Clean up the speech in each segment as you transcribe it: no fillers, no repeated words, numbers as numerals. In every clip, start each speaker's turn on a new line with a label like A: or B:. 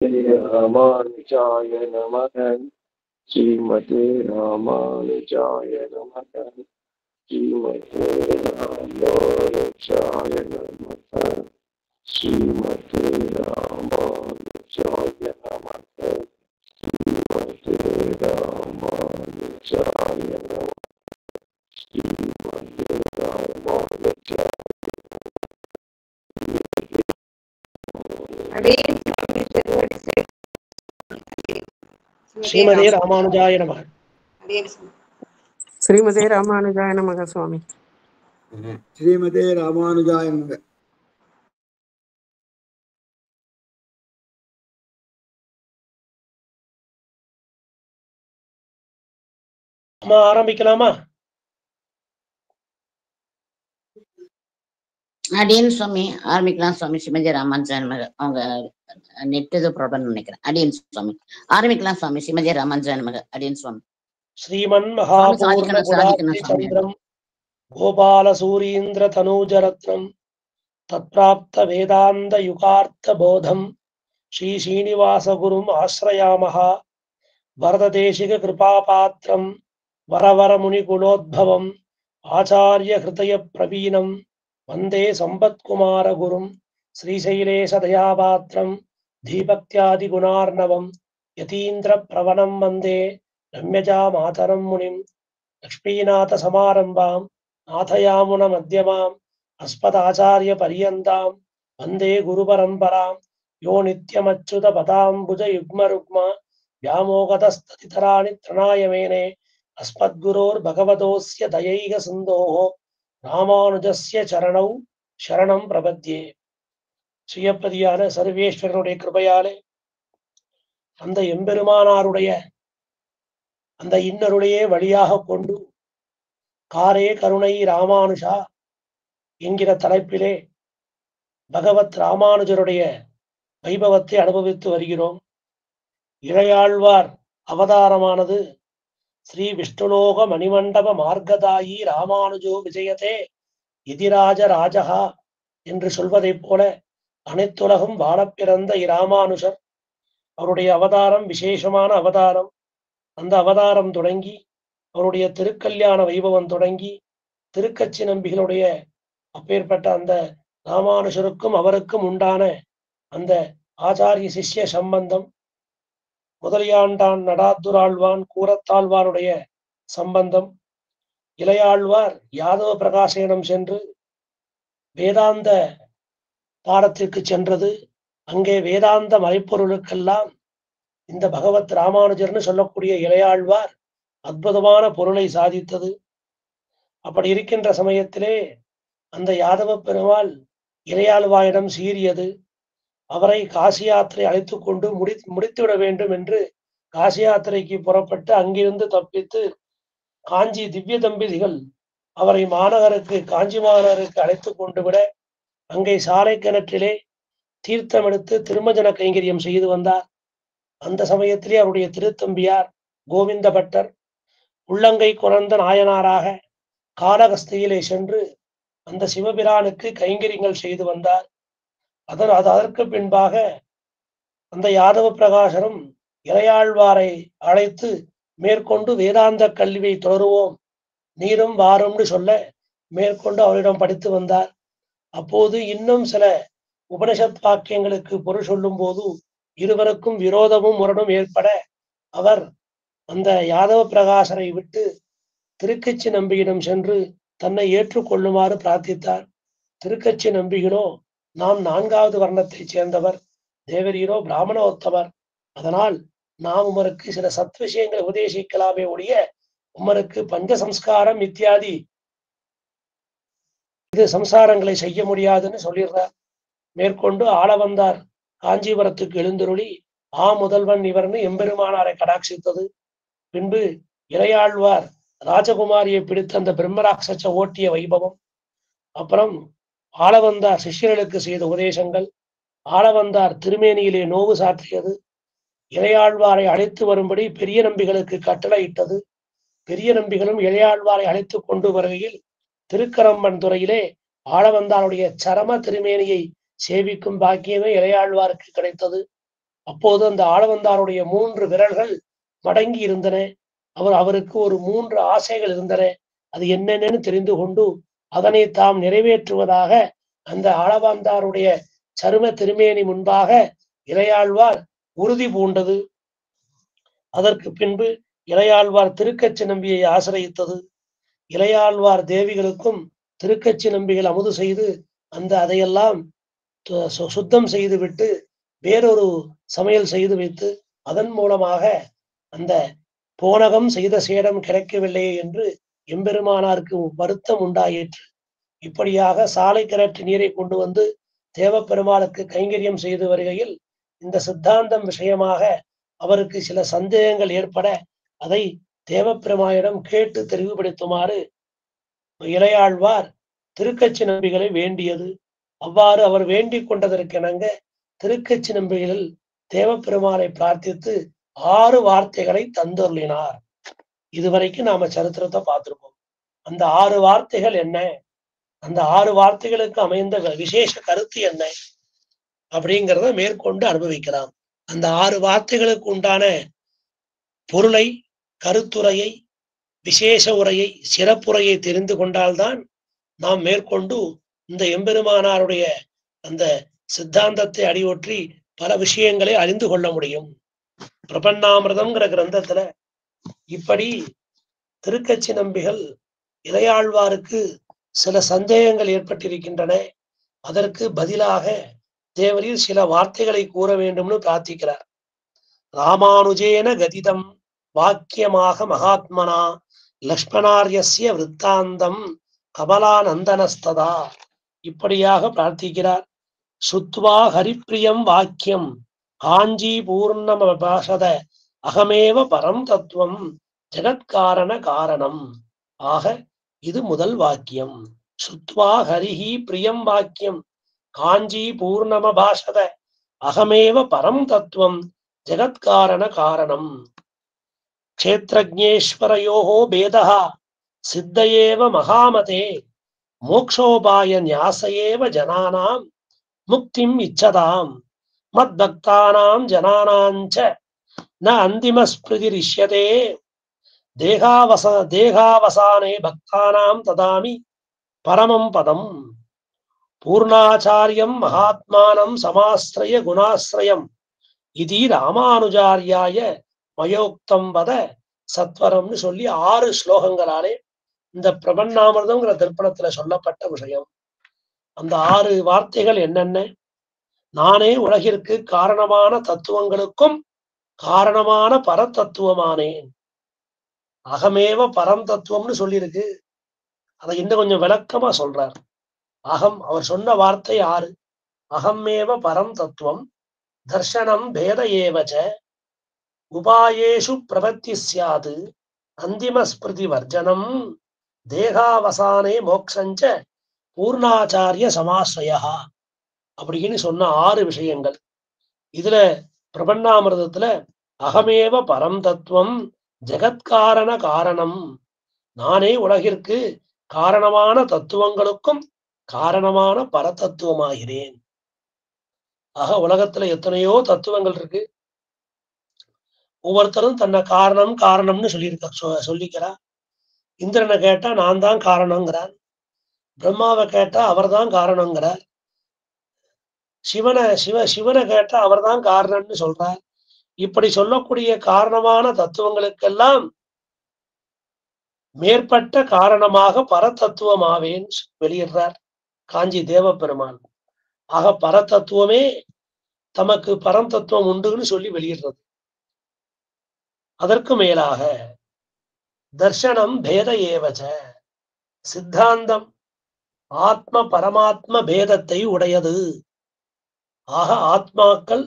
A: ராமானுஜாய நமக. ஸ்ரீமதே ராமானுஜாய நமக. ஸ்ரீமதே ராமானுஜாய நமக. ஸ்ரீமதே ராமானுஜாய நமக. ஸ்ரீமதே ராமானுஜாய நமக. ஸ்ரீமதே ராமானுஜாய
B: ஸ்ரீமதே ராமானுஜாய நமக.
C: ஸ்ரீமதே ராமானுஜாய நமக சுவாமி.
D: ஸ்ரீமதே ராமானுஜாய நமக.
B: அம்மா ஆரம்பிக்கலாமா?
E: அடியன் சுவாமி ஆரம்பிக்கலாம் சுவாமி. ஸ்ரீமதி ராமானுஜாய நமக. அவங்க நெட் ஏதோ ப்ராப்ளம் நினைக்கிறேன். அடியன் சுவாமி ஆரம்பிக்கலாம் சுவாமி. ஸ்ரீமதி ராமானுஜாய நமக. அடியன் சுவாமி.
B: ஸ்ரீமன் மகாபூர்ண குணாப்தி சந்திரம் கோபால சூரீந்திர தனூஜரத்னம் தத்ப்ராப்த வேதாந்த யுகார்த்த போதம் ஸ்ரீ ஸ்ரீனிவாச குரும் ஆஸ்ரயாமஹ. வரததேசிக கிருபாபாத்திரம் வரவர முனிகுலோத்பவம் ஆச்சாரிய ஹிருதய பிரவீணம் வந்தே சம்பத்குமார குரும் ஸ்ரீசைலேஷ தயாபாத்திரம் தீபக்தியாதி குணார்ணவம் யதீந்திர பிரவணம் வந்தே ரம்யஜா மாதரம் முனிம் லக்ஷ்மீநாத சமாரம்பாம் நாதயாமுன மத்தியமாம் அஸ்மதாச்சாரிய பரியந்தாம் வந்தே குரு பரம்பராம் யோ நித்யமச்சுத பதாம்புஜ யுக்மருக்ம व्यामोगतस्ततितराणि तृणायमेने अस्मद्गुरोर् भगवतोऽस्य दयैक सिन्धोः ராமானுஜஸ்ய சரணௌ சரணம் பிரபத்யே. சுயப்பதியான சர்வேஸ்வரனுடைய கிருபையாலே அந்த எம்பெருமானாருடைய அந்த இன்னருடைய வழியாக கொண்டு காரே கருணை ராமானுஜா என்கிற தலைப்பிலே பகவத் ராமானுஜருடைய வைபவத்தை அனுபவித்து வருகிறோம். இளையாழ்வார் அவதாரமானது ஸ்ரீ விஷ்ணுலோக மணிமண்டப மார்க்கதாயி ராமானுஜோ விஜயதே எதிராஜ ராஜகா என்று சொல்வதைப் போல அனைத்துலகும் வாழப் பிறந்த இராமானுஜர் அவருடைய அவதாரம் விசேஷமான அவதாரம். அந்த அவதாரம் தொடங்கி அவருடைய திருக்கல்யாண வைபவம் தொடங்கி திருக்கச்சி நம்பிகளுடைய அப்பேற்பட்ட அந்த ராமானுஜருக்கும் அவருக்கும் உண்டான அந்த ஆச்சாரிய சிஷ்ய சம்பந்தம், முதலியாண்டான் நடாத்துராழ்வான் கூரத்தாழ்வாருடைய சம்பந்தம், இளையாழ்வார் யாதவ பிரகாசனிடம் சென்று வேதாந்த பாடத்திற்கு சென்றது, அங்கே வேதாந்த மறைப்பொருளுக்கெல்லாம் இந்த பகவத் ராமானுஜர்னு சொல்லக்கூடிய இளையாழ்வார் அற்புதமான பொருளை சாதித்தது. அப்படி இருக்கின்ற சமயத்திலே அந்த யாதவ பெருமாள் இளையாழ்வாரிடம் சீறியது. அவரை காசி யாத்திரை அழைத்து கொண்டு முடித்துவிட வேண்டும் என்று காசி யாத்திரைக்கு புறப்பட்டு அங்கிருந்து தப்பித்து காஞ்சி திவ்ய தம்பதிகள் அவரை மாநகருக்கு காஞ்சி மாநகருக்கு அழைத்து கொண்டு விட அங்கே சாலை கிணற்றிலே தீர்த்தம் எடுத்து திருமஜன கைங்கரியம் செய்து வந்தார். அந்த சமயத்திலே அவருடைய திருத்தம்பியார் கோவிந்த பட்டர் உள்ளங்கை குறந்த நாயனாராக காளகஸ்தியிலே சென்று அந்த சிவபிரானுக்கு கைங்கரியங்கள் செய்து வந்தார். அதற்கு பின்பாக அந்த யாதவ பிரகாசரும் இளையாழ்வாரை அழைத்து மேற்கொண்டு வேதாந்த கல்வியை தொடருவோம் நீரும் வாரும்னு சொல்ல மேற்கொண்டு அவரிடம் படித்து வந்தார். அப்போது இன்னும் சில உபனிஷத் வாக்கியங்களுக்கு பொருள் சொல்லும் போது இருவருக்கும் விரோதமும் முரணும் ஏற்பட அவர் அந்த யாதவ பிரகாசரை விட்டு திருக்கச்சி நம்பியிடம் சென்று தன்னை ஏற்றுக்கொள்ளுமாறு பிரார்த்தித்தார். திருக்கச்சி நம்பிகளோ, நாம் 4வது வர்ணத்தைச் சேர்ந்தவர், தேவரீரோ பிராமணோத்தமர், அதனால் நாம் உமருக்கு சில சத் விஷயங்களை உபதேசிக்கலாமே ஒழிய உமருக்கு பஞ்ச சம்ஸ்காரம் இத்தியாதி இது சம்சாரங்களை செய்ய முடியாதுன்னு சொல்லிடுறார். மேற்கொண்டு ஆள வந்தார் காஞ்சிபுரத்துக்கு எழுந்தருளி முதல்வன் இவர்னு எம்பெருமானாரை கடாட்சித்தது. பின்பு இளையாழ்வார் ராஜகுமாரியை பிடித்து அந்த பிரம்மராட்சச ஓட்டிய வைபவம், அப்புறம் ஆளவந்தார் சிஷ்யர்களுக்கு செய்த உபதேசங்கள், ஆளவந்தார் திருமேனியிலே நோவு சாற்றியது, இளையாழ்வாரை அழைத்து வரும்படி பெரிய நம்பிகளுக்கு கட்டளையிட்டது. பெரிய நம்பிகளும் இளையாழ்வாரை அழைத்து கொண்டு வருகையில் திருக்கரம்பன் துறையிலே ஆளவந்தாருடைய சரம திருமேனியை சேவிக்கும் பாக்கியமே இளையாழ்வாருக்கு கிடைத்தது. அப்போது அந்த ஆளவந்தாருடைய 3 விரல்கள் மடங்கி இருந்தன. அவருக்கு ஒரு 3 ஆசைகள் இருந்தன. அது என்னென்னு தெரிந்து கொண்டு அதனை தாம் நிறைவேற்றுவதாக அந்த ஆளவந்தாருடைய சரும திருமேனி முன்பாக இளையாழ்வார் உறுதி பூண்டது. அதற்கு பின்பு இளையாழ்வார் திருக்கச்சி நம்பியை ஆசிரியத்தது. இளையாழ்வார் தேவிகளுக்கும் திருக்கச்சி நம்பிகள் அமுது செய்து அதையெல்லாம் சுத்தம் செய்துவிட்டு வேறொரு சமையல் செய்து வைத்து அதன் மூலமாக அந்த போனகம் செய்த சேடம் கிடைக்கவில்லையே என்று எம்பெருமானாருக்கு வருத்தம் உண்டாயிற்று. இப்படியாக சாலை கிணற்று நீரை கொண்டு வந்து தேவப்பெருமாளுக்கு கைங்கரியம் செய்து வருகையில் இந்த சித்தாந்தம் விஷயமாக அவருக்கு சில சந்தேகங்கள் ஏற்பட அதை தேவப்பெருமானிடம் கேட்டு தெளிவுபடுத்துமாறு இளையாழ்வார் திருக்கச்சி நம்பிகளை வேண்டியது. அவ்வாறு அவர் வேண்டிக் கொண்டதற்கெனங்க திருக்கச்சி நம்பிகளில் தேவப்பெருமானை பிரார்த்தித்து 6 வார்த்தைகளை தந்தருளினார். இதுவரைக்கும் நாம சரித்திரத்தை பார்த்திருப்போம். அந்த 6 வார்த்தைகள் என்ன, அந்த 6 வார்த்தைகளுக்கு அமைந்த விசேஷ கருத்து என்ன அப்படிங்கிறத மேற்கொண்டு அனுபவிக்கலாம். அந்த 6 வார்த்தைகளுக்கு உண்டான பொருளை, கருத்துரையை, விசேஷ உரையை, சிறப்புரையை தெரிந்து கொண்டால்தான் நாம் மேற்கொண்டு இந்த எம்பெருமானாருடைய அந்த சித்தாந்தத்தை அடியொற்றி பல விஷயங்களை அறிந்து கொள்ள முடியும். பிரபன்னாமிர்தம்ங்கிற கிரந்தத்துல இப்படி திருக்கச்சி நம்பிகள் இளையாழ்வாருக்கு சில சந்தேகங்கள் ஏற்பட்டிருக்கின்றன. அதற்கு பதிலாக தேவரீர் சில வார்த்தைகளை கூற வேண்டும்னு பிரார்த்திக்கிறார். ராமானுஜேன கதிதம் வாக்கியமாக மகாத்மனா லக்ஷ்மணார்யஸ்ய விருத்தாந்தம் கமலானந்தனஸ்ததா இப்படியாக பிரார்த்திக்கிறார். சுத்வா ஹரிப்பிரியம் வாக்கியம் காஞ்சி பூர்ணம பாஷத அகமேவ பரம் தத்துவம் ஜெகத்காரண காரணம். ஆக இது முதல் வாக்கியம். சுத்வா ஹரிஹி பிரியம் வாக்கியம் காஞ்சி பூர்ணம பாஷத அகமேவ பரம் தத்துவம் ஜெகத்காரண காரணம். க்ஷேத்ரஜ்ஞேஸ்வரயோஹோ பேதஹ சித்தயேவ மகாமதே மோக்ஷோபாய ஞாசயேவ ஜனானாம் முக்திம் இச்சதாம் மத்பக்தானாம் ஜனானாஞ்ச ந அந்திம ஸ்மிருதிரிஷ்யதே தேகாவசானே பக்தானாம் ததாமி பரமம் பதம். பூர்ணாச்சாரியம் மகாத்மானம் சமாஸ்ரய குணாஸ்ரயம் இது ராமானுஜாரியாய மயோக்தம் வத சத்வரம்னு சொல்லி 6 ஸ்லோகங்களாலே இந்த பிரபன்னாமிர்தம்ங்கிற திருப்பணத்துல சொல்லப்பட்ட விஷயம். அந்த 6 வார்த்தைகள் என்னென்ன? நானே உலகிற்கு காரணமான தத்துவங்களுக்கும் காரணமான பரதத்துவமானேன். அகமேவ பரம் தத்துவம்னு சொல்லியிருக்கு. அதை இன்னும் கொஞ்சம் விளக்கமா சொல்றார். அகம், அவர் சொன்ன வார்த்தை 6. அகமேவ பரம் தத்துவம் தர்ஷனம் பேத ஏவச்ச உபாயேஷு பிரபத்தி ஸ்யாது அந்திம ஸ்மிருதி வர்ஜனம் தேகாவசானே மோக்ஷஞ்ச பூர்ணாச்சாரிய சமாஸ்ரயா அப்படின்னு சொன்ன 6 விஷயங்கள். இதுல பிரபன்னாமிர்தத்துல அகமேவ பரம் தத்துவம் ஜெகத்காரண காரணம், நானே உலகிற்கு காரணமான தத்துவங்களுக்கும் காரணமான பரதத்துவமாகிறேன். ஆக உலகத்துல எத்தனையோ தத்துவங்கள் இருக்கு. ஒவ்வொருத்தரும் தன்னை காரணம்னு சொல்லிக்கிறா. இந்திரனை கேட்டா நான் தான் காரணங்கிறார். பிரம்மாவை கேட்டா அவர் தான் காரணங்கிறார். சிவனை கேட்டா அவர் தான் காரணம்னு சொல்றார். இப்படி சொல்லக்கூடிய காரணமான தத்துவங்களுக்கெல்லாம் மேற்பட்ட காரணமாக பரதத்துவமாவேன் வெளியிடுறார் காஞ்சி தேவப்பெருமான். ஆக பரதத்துவமே தமக்கு பரந்தத்துவம் உண்டுன்னு சொல்லி வெளியிடுறது. அதற்கு மேலாக தர்ஷனம் பேத ஏவச்ச, சித்தாந்தம் ஆத்ம பரமாத்ம பேதத்தை உடையது. ஆக ஆத்மாக்கள்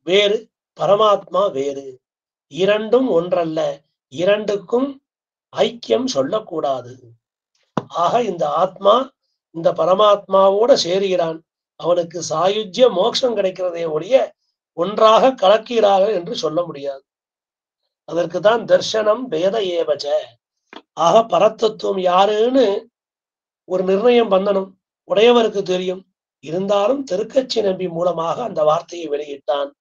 B: வேறு, பரமாத்மா வேறு, இரண்டும் ஒன்றல்ல, இரண்டுக்கும் ஐக்கியம் சொல்லக்கூடாது. ஆக இந்த ஆத்மா இந்த பரமாத்மாவோட சேருகிறான், அவனுக்கு சாயுஜ்ய மோட்சம் கிடைக்கிறதே ஒழிய ஒன்றாக கலக்கிறார்கள் என்று சொல்ல முடியாது. அதற்குதான் தர்ஷனம் பேத ஏவச்ச. ஆக பரத்தத்துவம் யாருன்னு ஒரு நிர்ணயம் பண்ணணும். உடையவருக்கு தெரியும், இருந்தாலும் திருக்கச்சி நம்பி மூலமாக அந்த வார்த்தையை வெளியிட்டான்.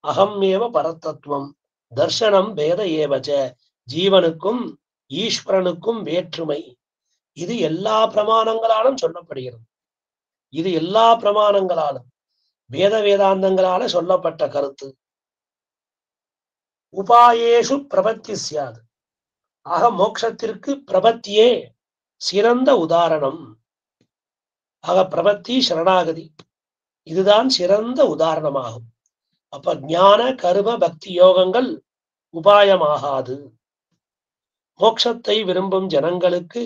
B: அகம்மேவ பரதத்துவம் தர்சனம் பேத ஏவச்ச, ஜீவனுக்கும் ஈஸ்வரனுக்கும் வேற்றுமை. இது எல்லா பிரமாணங்களாலும் சொல்லப்படுகிறது. இது எல்லா பிரமாணங்களாலும் வேதாந்தங்களால சொல்லப்பட்ட கருத்து. உபாயேஷு பிரபத்தி சியாது. ஆக மோட்சத்திற்கு பிரபத்தியே சிறந்த உதாரணம். ஆக பிரபத்தி சரணாகதி இதுதான் சிறந்த உதாரணமாகும். அப்ப ஞான கர்ம பக்தி யோகங்கள் உபாயமாகாது. மோட்சத்தை விரும்பும் ஜனங்களுக்கு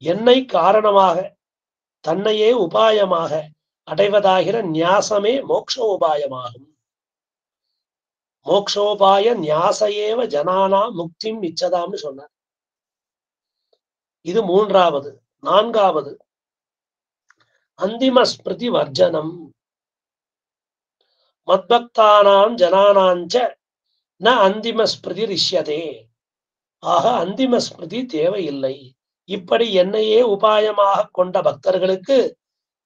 B: என்னை காரணமாக தன்னையே உபாயமாக அடைவதாகிற ஞாசமே மோட்ச உபாயமாகும். மோக்ஷோபாய ஞாசையேவ ஜனானா முக்திம் இச்சதாம்னு சொன்னார். இது மூன்றாவது. நான்காவது அந்திம ஸ்மிருதி வர்ஜனம். மத்பக்தானாம் ஜனானாஞ்ச ந அந்திம ஸ்மிருதி ரிஷ்யதே. ஆக அந்திம ஸ்மிருதி தேவையில்லை. இப்படி என்னையே உபாயமாக கொண்ட பக்தர்களுக்கு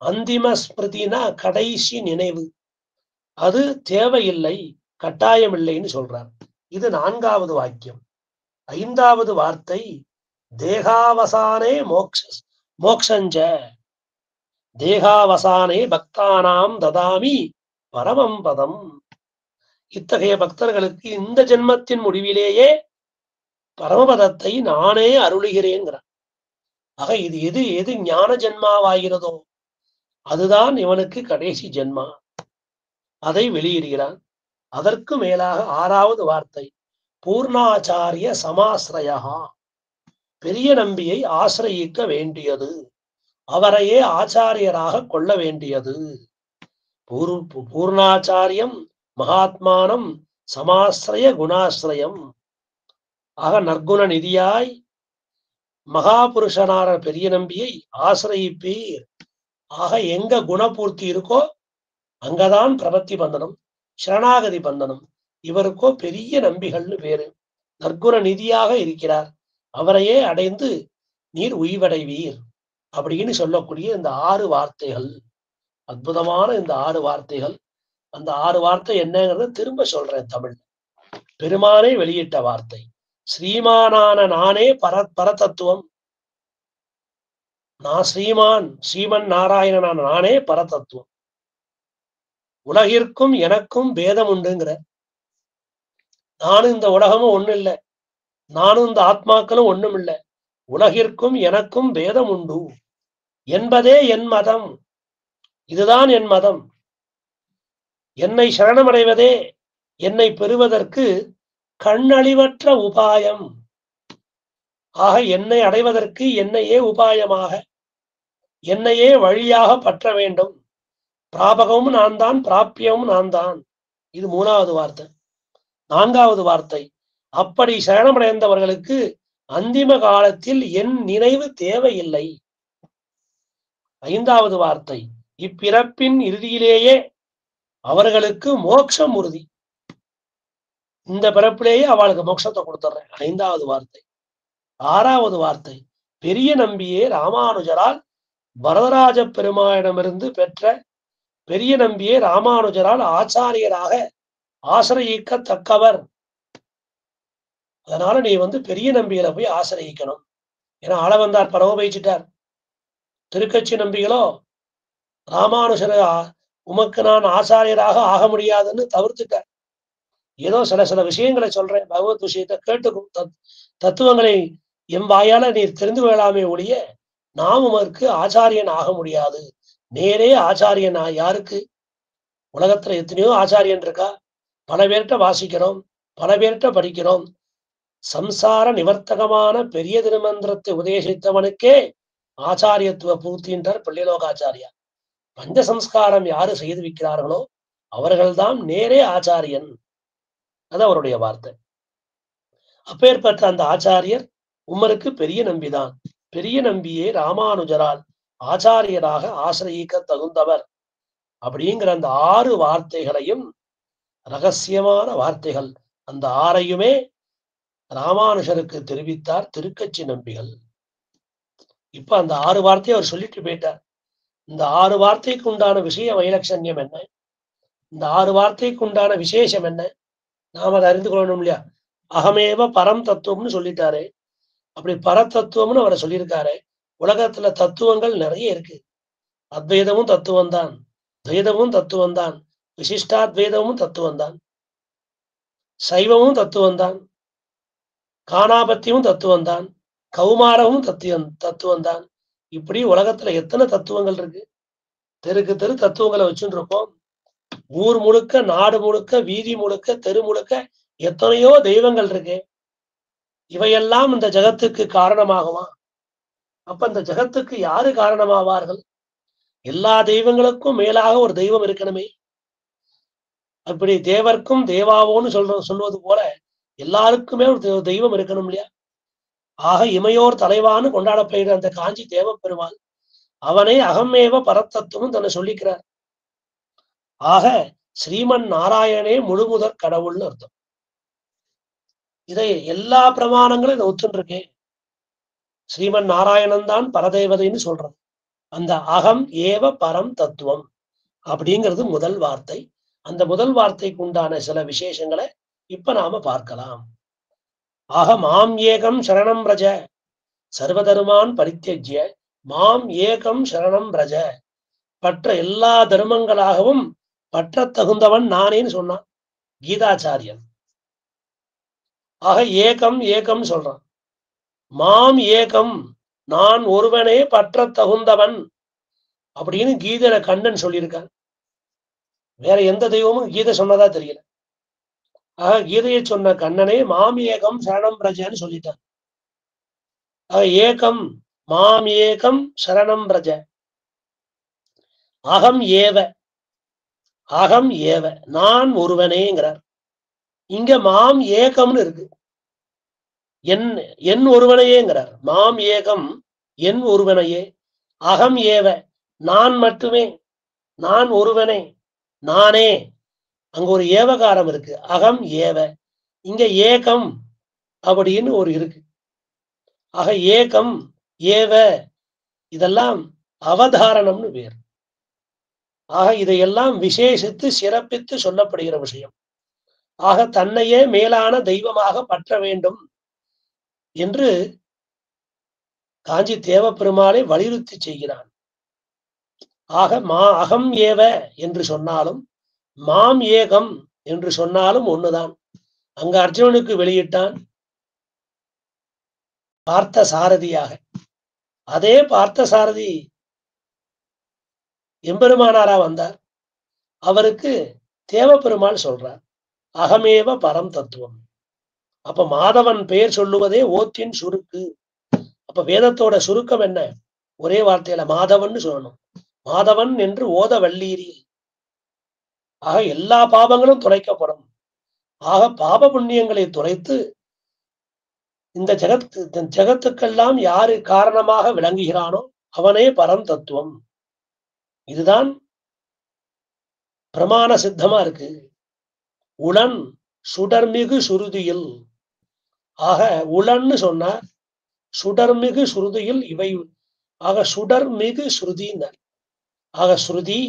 B: அந்திம ஸ்மிருதினா கடைசி நினைவு, அது தேவையில்லை, கட்டாயமில்லைன்னு சொல்றார். இது நான்காவது வாக்கியம். ஐந்தாவது வார்த்தை தேகாவசானே மோக்ஷஞ்ச. தேகாவசானே பக்தானாம் ததாமி பரமம் பதம். இத்தகைய பக்தர்களுக்கு இந்த ஜென்மத்தின் முடிவிலேயே பரமபதத்தை நானே அருளுகிறேங்கிறார். ஆக இது எது எது ஞான ஜென்மாவாகிறதோ அதுதான் இவனுக்கு கடைசி ஜென்மா. அதை வெளியிடுகிறான். அதற்கு மேலாக ஆறாவது வார்த்தை பூர்ணாச்சாரிய சமாசிரயா. பெரிய நம்பியை ஆசிரயிக்க வேண்டியது, அவரையே ஆச்சாரியராக கொள்ள வேண்டியது. பூர்ணாச்சாரியம் மகாத்மானம் சமாசிரய குணாசிரயம். ஆக நற்குண நிதியாய் மகாபுருஷனான பெரிய நம்பியை ஆசிரயிப்பீர். ஆக எங்க குணபூர்த்தி இருக்கோ அங்கதான் பிரபத்தி பந்தனம், சரணாகதி பந்தனம். இவருக்கோ பெரிய நம்பிகள்னு பேரு. நற்குண நிதியாக இருக்கிறார், அவரையே அடைந்து நீர் உய்வடைவீர் அப்படின்னு சொல்லக்கூடிய இந்த 6 வார்த்தைகள், அற்புதமான இந்த 6 வார்த்தைகள். அந்த 6 வார்த்தை என்னங்கிறத திரும்ப சொல்றேன். தமிழ் பெருமானே வெளியிட்ட வார்த்தை. ஸ்ரீமானான நானே பரதத்துவம். நான் ஸ்ரீமன் நாராயணனான நானே பரதத்துவம். உலகிற்கும் எனக்கும் பேதம் உண்டுங்கிற. நானும் இந்த உலகமும் ஒண்ணும் இல்லை, நானும் இந்த ஆத்மாக்களும் ஒண்ணும் இல்லை, உலகிற்கும் எனக்கும் பேதம் உண்டு என்பதே என் மதம். இதுதான் என் மதம். என்னை சரணமடைவதே என்னை பெறுவதற்கு கண்ணழிவற்ற உபாயம். ஆக என்னை அடைவதற்கு என்னையே உபாயமாக, என்னையே வழியாக பற்ற வேண்டும். பிராபகமும் நான் தான், பிராபியமும் நான் தான். இது 3வது வார்த்தை. 4வது வார்த்தை அப்படி சரணமடைந்தவர்களுக்கு அந்திம காலத்தில் என் நினைவு தேவையில்லை. 5வது வார்த்தை இப்பிறப்பின் இறுதியிலேயே அவர்களுக்கு மோட்சம் உறுதி. இந்த பிறப்பிலேயே அவளுக்கு மோட்சத்தை கொடுத்துறேன். 5வது வார்த்தை. 6வது வார்த்தை பெரிய நம்பியே ராமானுஜரால் வரதராஜ பெருமானிடமிருந்து பெற்ற பெரிய நம்பியே ராமானுஜரால் ஆச்சாரியராக ஆசிரயிக்கத்தக்கவர். அதனால நீ பெரிய நம்பிகளை போய் ஆசிரயிக்கணும். ஏன்னா ஆளவந்தார் பரவ பயிச்சிட்டார். திருக்கச்சி நம்பிகளோ ராமானுஜர உமக்கு நான் ஆச்சாரியராக ஆக முடியாதுன்னு தவிர்த்துட்டார். ஏதோ சில விஷயங்களை சொல்றேன், பகவத் விஷயத்தை கேட்டுக்கும், தத்துவங்களை எம் வாயால நீர் தெரிந்து கொள்ளலாமே ஒழிய நாம் உமக்கு ஆச்சாரியன் ஆக முடியாது. நேரே ஆச்சாரியன் யாருக்கு? உலகத்துல எத்தனையோ ஆச்சாரியன் இருக்கா. பல பேர்கிட்ட வாசிக்கிறோம், பல பேர்கிட்ட படிக்கிறோம். சம்சார நிவர்த்தகமான பெரிய திருமந்திரத்தை உபதேசித்தவனுக்கே ஆச்சாரியத்துவ பூர்த்தின்றார் பிள்ளைலோகாச்சாரியா. பஞ்சசம்ஸ்காரம் யாரு செய்து வைக்கிறார்களோ அவர்கள்தான் நேரே ஆச்சாரியன். அது அவருடைய வார்த்தை. அப்பேற்பட்ட அந்த ஆச்சாரியர் உமருக்கு பெரிய நம்பிதான். பெரிய நம்பியே ராமானுஜரால் ஆச்சாரியராக ஆசிரயிக்க தகுந்தவர் அப்படிங்கிற அந்த 6 வார்த்தைகளையும், ரகசியமான வார்த்தைகள், அந்த 6ஐயுமே ராமானுஜருக்கு தெரிவித்தார் திருக்கச்சி நம்பிகள். இப்ப அந்த 6 வார்த்தையை அவர் சொல்லிட்டு போயிட்டார். இந்த 6 வார்த்தைக்கு உண்டான விஷய வைலட்சண்யம் என்ன, இந்த 6 வார்த்தைக்கு உண்டான விசேஷம் என்ன, நாம் அதை அறிந்து கொள்ளணும் இல்லையா? அகமேவ பரம் தத்துவம்னு சொல்லிட்டாரு. அப்படி பரதத்துவம்னு அவரை சொல்லியிருக்காரு. உலகத்துல தத்துவங்கள் நிறைய இருக்கு. அத்வைதமும் தத்துவம் தான், துவைதமும் தத்துவம் தான், விசிஷ்டாத்வைதமும் தத்துவம் தான், சைவமும் தத்துவம் தான், காணாபத்தியமும் தத்துவம் தான், கௌமாரமும் தத்துவம் தான். இப்படி உலகத்துல எத்தனை தத்துவங்கள் இருக்கு. தெருக்கு தெரு தத்துவங்களை வச்சுட்டு இருக்கோம். ஊர் முழுக்க, நாடு முழுக்க, வீதி முழுக்க, தெரு முழுக்க எத்தனையோ தெய்வங்கள் இருக்கு. இவையெல்லாம் இந்த ஜகத்துக்கு காரணமாகுமா? அப்ப இந்த ஜகத்துக்கு யாரு காரணமாவார்கள்? எல்லா தெய்வங்களுக்கும் மேலாக ஒரு தெய்வம் இருக்கணுமே. அப்படி தேவர்க்கும் தேவாவோன்னு சொல்வது போல எல்லாருக்குமே ஒரு தெய்வம் இருக்கணும் இல்லையா? ஆக இமையோர் தலைவான்னு கொண்டாடப்படுகிற அந்த காஞ்சி தேவ பெருமாள், அவனை அகமேவ பரத்தத்துவம் தன்னை சொல்லிக்கிறார். ஆக ஸ்ரீமன் நாராயணனே முழுமுதற் கடவுள்னு அர்த்தம். இதை எல்லா பிரமாணங்களும் இதை ஒத்துருக்கேன். ஸ்ரீமன் நாராயணன் தான் பரதேவதைன்னு சொல்றது. அந்த அகம் ஏவ பரம் தத்துவம் அப்படிங்கிறது முதல் வார்த்தை. அந்த முதல் வார்த்தைக்கு உண்டான சில விசேஷங்களை இப்ப நாம பார்க்கலாம். ஆக மாம் ஏகம் சரணம் ரஜ சர்வதர்மான் பரித்யஜ்ய மாம் ஏகம் சரணம் ரஜ, பற்ற எல்லா தர்மங்களாகவும் பற்ற தகுந்தவன் நானேன்னு சொன்னான் கீதாச்சாரியன். ஆக ஏகம் ஏகம் சொல்றான். மாம் ஏகம், நான் ஒருவனே பற்ற தகுந்தவன் அப்படின்னு கீதையில கண்ணன் சொல்லியிருக்கான். வேற எந்த தெய்வமும் கீதை சொன்னதா தெரியல. ஆக கீதையை சொன்ன கண்ணனே மாம் ஏகம் சரணம் பிரஜன்னு சொல்லிட்டான். ஆக ஏகம், மாம் ஏகம் சரணம் பிரஜ, அகம் ஏவ, அகம் ஏவ, நான் ஒருவனேங்கிறார். இங்க மாம் ஏகம்னு இருக்கு, என் ஒருவனையேங்கிறார். மாம் ஏகம், என் ஒருவனையே. அகம் ஏவ, நான் மட்டுமே, நான் ஒருவனே, நானே. அங்க ஒரு ஏவகாரம் இருக்கு, அகம் ஏவ. இங்க ஏகம் அப்படின்னு ஒரு இருக்கு. ஆக ஏகம் ஏவ இதெல்லாம் அவதாரணம்னு பேர். ஆக இதையெல்லாம் விசேஷித்து சிறப்பித்து சொல்லப்படுகிற விஷயம். ஆக தன்னையே மேலான தெய்வமாக பற்ற வேண்டும் என்று காஞ்சி தேவ பெருமாளை வலியுறுத்தி செய்கிறான். ஆக அகம் ஏவ என்று சொன்னாலும் மாம் ஏகம் என்று சொன்னாலும் ஒண்ணுதான். அங்க அர்ஜுனனுக்கு வெளியிட்டான் பார்த்த சாரதியாக. அதே பார்த்த சாரதி எம்பெருமானாரா வந்தார். அவருக்கு தேவ பெருமாள் சொல்றார் அகமேவ பரம் தத்துவம். அப்ப மாதவன் பெயர் சொல்லுவதே ஓத்தின் சுருக்கு. அப்ப வேதத்தோட சுருக்கம் என்ன? ஒரே வார்த்தையில மாதவன் சொல்லணும். மாதவன் என்று ஓத வல்லீரி. ஆக எல்லா பாவங்களும் துளைக்கப்படும். ஆக பாப புண்ணியங்களை துளைத்து இந்த ஜகத்துக்கெல்லாம் யாரு காரணமாக விளங்குகிறானோ அவனே பரம் தத்துவம். இதுதான் பிரமாண சித்தமா இருக்கு. உளன் சுடர்மிகு சுருதியில். ஆக உளன்னு சொன்னா சுடர்மிகு சுருதியில் இவை. ஆக சுடர்மிகு ஸ்ருதினர். ஆக ஸ்ருதி,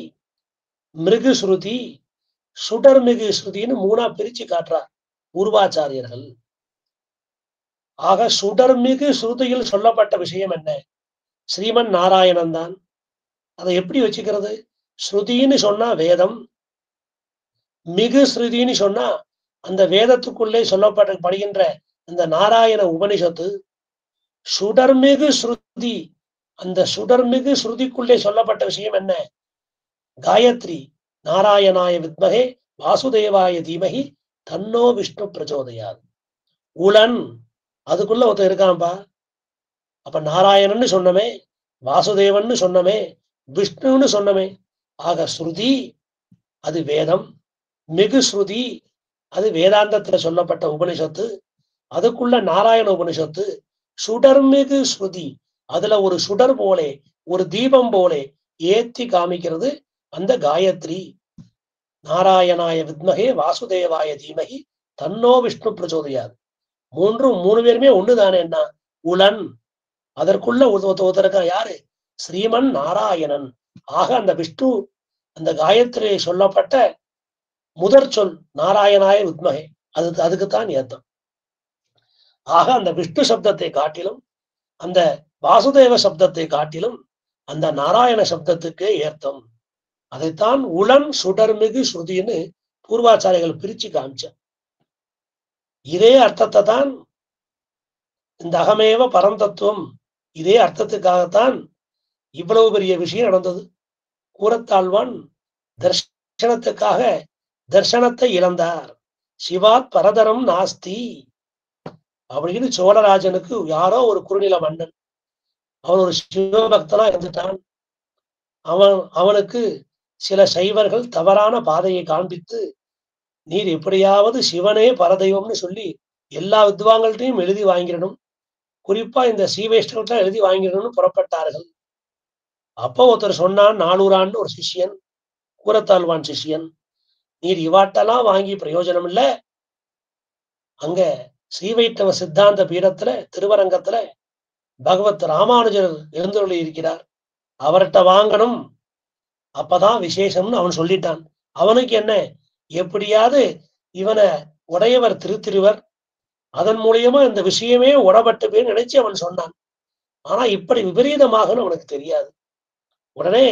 B: மிருகு ஸ்ருதி, சுடர்மிகு ஸ்ருதின்னு மூணா பிரிச்சு காட்டுறார் பூர்வாச்சாரியர்கள். ஆக சுடர்மிகு ஸ்ருதியில் சொல்லப்பட்ட விஷயம் என்ன? ஸ்ரீமன் நாராயணன் தான். அதை எப்படி வச்சுக்கிறது? ஸ்ருதின்னு சொன்னா வேதம், மிகு ஸ்ருதின்னு சொன்னா அந்த வேதத்துக்குள்ளே சொல்லப்படுகின்ற அந்த நாராயண உபனிஷத்து. சுடர்மிகு ஸ்ருதி, அந்த சுடர்மிகு ஸ்ருதிக்குள்ளே சொல்லப்பட்ட விஷயம் என்ன? காயத்ரி. நாராயணாய வித்மகே வாசுதேவாய தீமகி தன்னோ விஷ்ணு பிரச்சோதயாது. உளன், அதுக்குள்ள ஒருத்தர் இருக்கான்பா. அப்ப நாராயணன்னு சொன்னமே, வாசுதேவன்னு சொன்னமே, விஷ்ணுன்னு சொன்னமே. ஆக ஸ்ருதி அது வேதம், மிகு ஸ்ருதி அது வேதாந்தத்துல சொல்லப்பட்ட உபனிஷத்து, அதுக்குள்ள நாராயண உபனிஷத்து. சுடர்மிகு ஸ்ருதி அதுல ஒரு சுடர் போலே, ஒரு தீபம் போலே ஏத்தி காமிக்கிறது அந்த காயத்ரி. நாராயணாய வித்மகே வாசுதேவாய தீமகி தன்னோ விஷ்ணு பிரச்சோதயாது. மூணு பேருமே ஒண்ணுதானே. என்ன உளன்? அதற்குள்ள ஒருத்தருக்கா யாரு? ஸ்ரீமன் நாராயணன். ஆக அந்த விஷ்ணு அந்த காயத்ரியை சொல்லப்பட்ட முதற் சொல் நாராயணாய வித்மகே, அதுக்குத்தான் ஏத்தம். ஆக அந்த விஷ்ணு சப்தத்தை காட்டிலும் அந்த வாசுதேவ சப்தத்தை காட்டிலும் அந்த நாராயண சப்தத்துக்கே ஏத்தம். அதைத்தான் உளன் சுடர்மிகு ஸ்ருதின்னு பூர்வாச்சாரிகள் பிரிச்சு காமிச்ச. இதே அர்த்தத்தை தான் இந்த அகமேவ பரந்தத்துவம், இதே அர்த்தத்துக்காகத்தான் இவ்வளவு பெரிய விஷயம் நடந்தது. கூரத்தாழ்வான் தர்சனத்துக்காக தர்சனத்தை இழந்தார். சிவாத் பரதரம் நாஸ்தி அப்படின்னு சோழராஜனுக்கு யாரோ ஒரு குறுநில மன்னன், அவன் ஒரு சிவபக்தனா இருந்துட்டான். அவனுக்கு சில சைவர்கள் தவறான பாதையை காண்பித்து, நீர் எப்படியாவது சிவனே பரதெய்வம்னு சொல்லி எல்லா வித்வாங்கள்ட்டையும் எழுதி வாங்கிடணும், குறிப்பா இந்த ஸ்ரீவைஷ்ணவத்தை எழுதி வாங்கிடணும்னு புறப்பட்டார்கள். அப்போ ஒருத்தர் சொன்னான், நானூறான்னு ஒரு சிஷியன், கூரத்தாழ்வான் சிஷியன், நீர் இவாட்டெல்லாம் வாங்கி பிரயோஜனம் இல்ல, அங்க ஸ்ரீவைஷ்ணவ சித்தாந்த பீடத்துல திருவரங்கத்துல பகவத் ராமானுஜர் எழுந்தருளி இருக்கிறார், அவர்கிட்ட வாங்கணும், அப்பதான் விசேஷம்னு அவன் சொல்லிட்டான். அவனுக்கு என்ன, எப்படியாவது இவனை உடையவர் திருத்திருவர், அதன் மூலியமா இந்த விஷயமே உடப்பட்டு நினைச்சு அவன் சொன்னான். ஆனா இப்படி விபரீதமாக அவனுக்கு தெரியாது. உடனே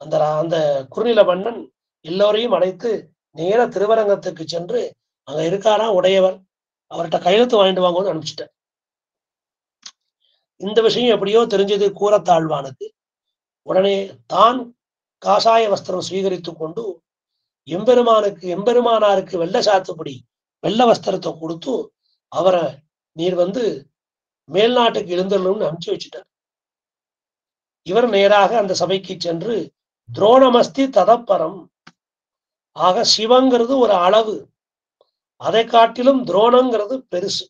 B: அந்த அந்த குறுநில மன்னன் எல்லோரையும் அழைத்து நேர திருவரங்கத்துக்கு சென்று அங்க இருக்காரா உடையவர், அவர்கிட்ட கையெழுத்து வாங்கிட்டு வாங்கன்னு அனுப்பிச்சிட்டேன். இந்த விஷயம் எப்படியோ தெரிஞ்சது கூரத்தாழ்வானுக்கு. உடனே தான் காசாய வஸ்திரம் ஸ்வீகரித்து கொண்டு எம்பெருமானாருக்கு வெள்ள சாத்துப்படி வெள்ள வஸ்திரத்தை கொடுத்து அவரை நீர் மேல்நாட்டுக்கு எழுந்தருளும்னு அனுப்பிச்சு வச்சுட்டார். இவர் நேராக அந்த சபைக்கு சென்று துரோணமஸ்தி ததப்பரம், ஆக சிவங்கிறது ஒரு அளவு, அதை காட்டிலும் துரோணங்கிறது பெருசு.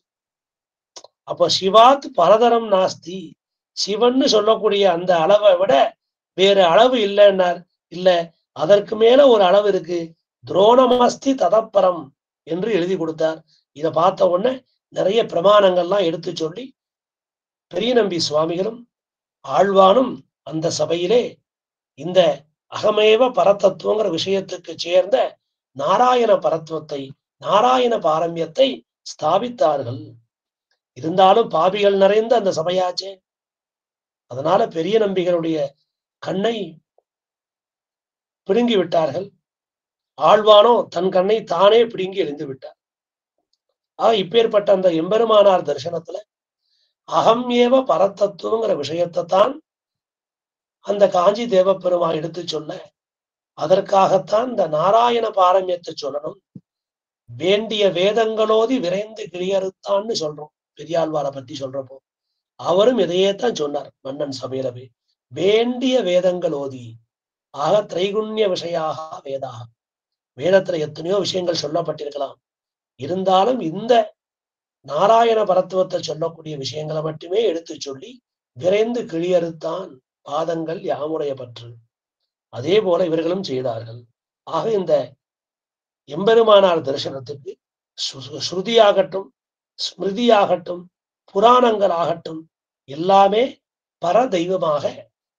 B: அப்ப சிவாத் பரதரம் நாஸ்தி, சிவன்னு சொல்லக்கூடிய அந்த அளவை விட வேற அளவு இல்லைன்னார். இல்ல, அதற்கு மேல ஒரு அளவு இருக்கு, துரோணமஸ்தி ததப்பரம் என்று எழுதி கொடுத்தார். இதை பார்த்த உடனே நிறைய பிரமாணங்கள்லாம் எடுத்து சொல்லி பெரிய நம்பி சுவாமிகளும் ஆழ்வானும் அந்த சபையிலே இந்த அகமேவ பரதத்துவங்கிற விஷயத்துக்கு சேர்ந்த நாராயண பரத்துவத்தை, நாராயண பாரமியத்தை ஸ்தாபித்தார்கள். இருந்தாலும் பாபிகள் நிறைந்த அந்த சபையாச்சே, அதனால பெரிய நம்பிகளுடைய கண்ணை பிடுங்கி விட்டார்கள். ஆழ்வானோ தன் கண்ணை தானே பிடுங்கி எறிந்து விட்டார். இப்பேற்பட்ட அந்த எம்பெருமானார் தரிசனத்துல அகம் ஏவ பரதத்துவங்கிற விஷயத்தை தான் அந்த காஞ்சி தேவப்பெருமான் எடுத்து சொல்ல, அதற்காகத்தான் இந்த நாராயண பாரமியத்தை சொல்லணும். வேண்டிய வேதங்களோதி விரைந்து கிளியறுத்தான்னு சொல்றோம் பெரியாழ்வாரை பத்தி சொல்றப்போ. அவரும் இதையே தான் சொன்னார் மன்னன் சபையிலவே, வேண்டிய வேதங்கள் ஓதி. ஆக திரைகுண்ய விஷயாக வேதாக, வேதத்துல எத்தனையோ விஷயங்கள் சொல்லப்பட்டிருக்கலாம், இருந்தாலும் இந்த நாராயண பரத்துவத்தை சொல்லக்கூடிய விஷயங்களை மட்டுமே எடுத்து சொல்லி விரைந்து கிளியறுத்தான் பாதங்கள் யாமுடைய பற்று. அதே போல இவர்களும் செய்தார்கள். ஆக இந்த எம்பெருமானார் தரிசனத்துக்கு ஸ்ருதியாகட்டும் ஸ்மிருதியாகட்டும் புராணங்கள் ஆகட்டும் எல்லாமே பர தெய்வமாக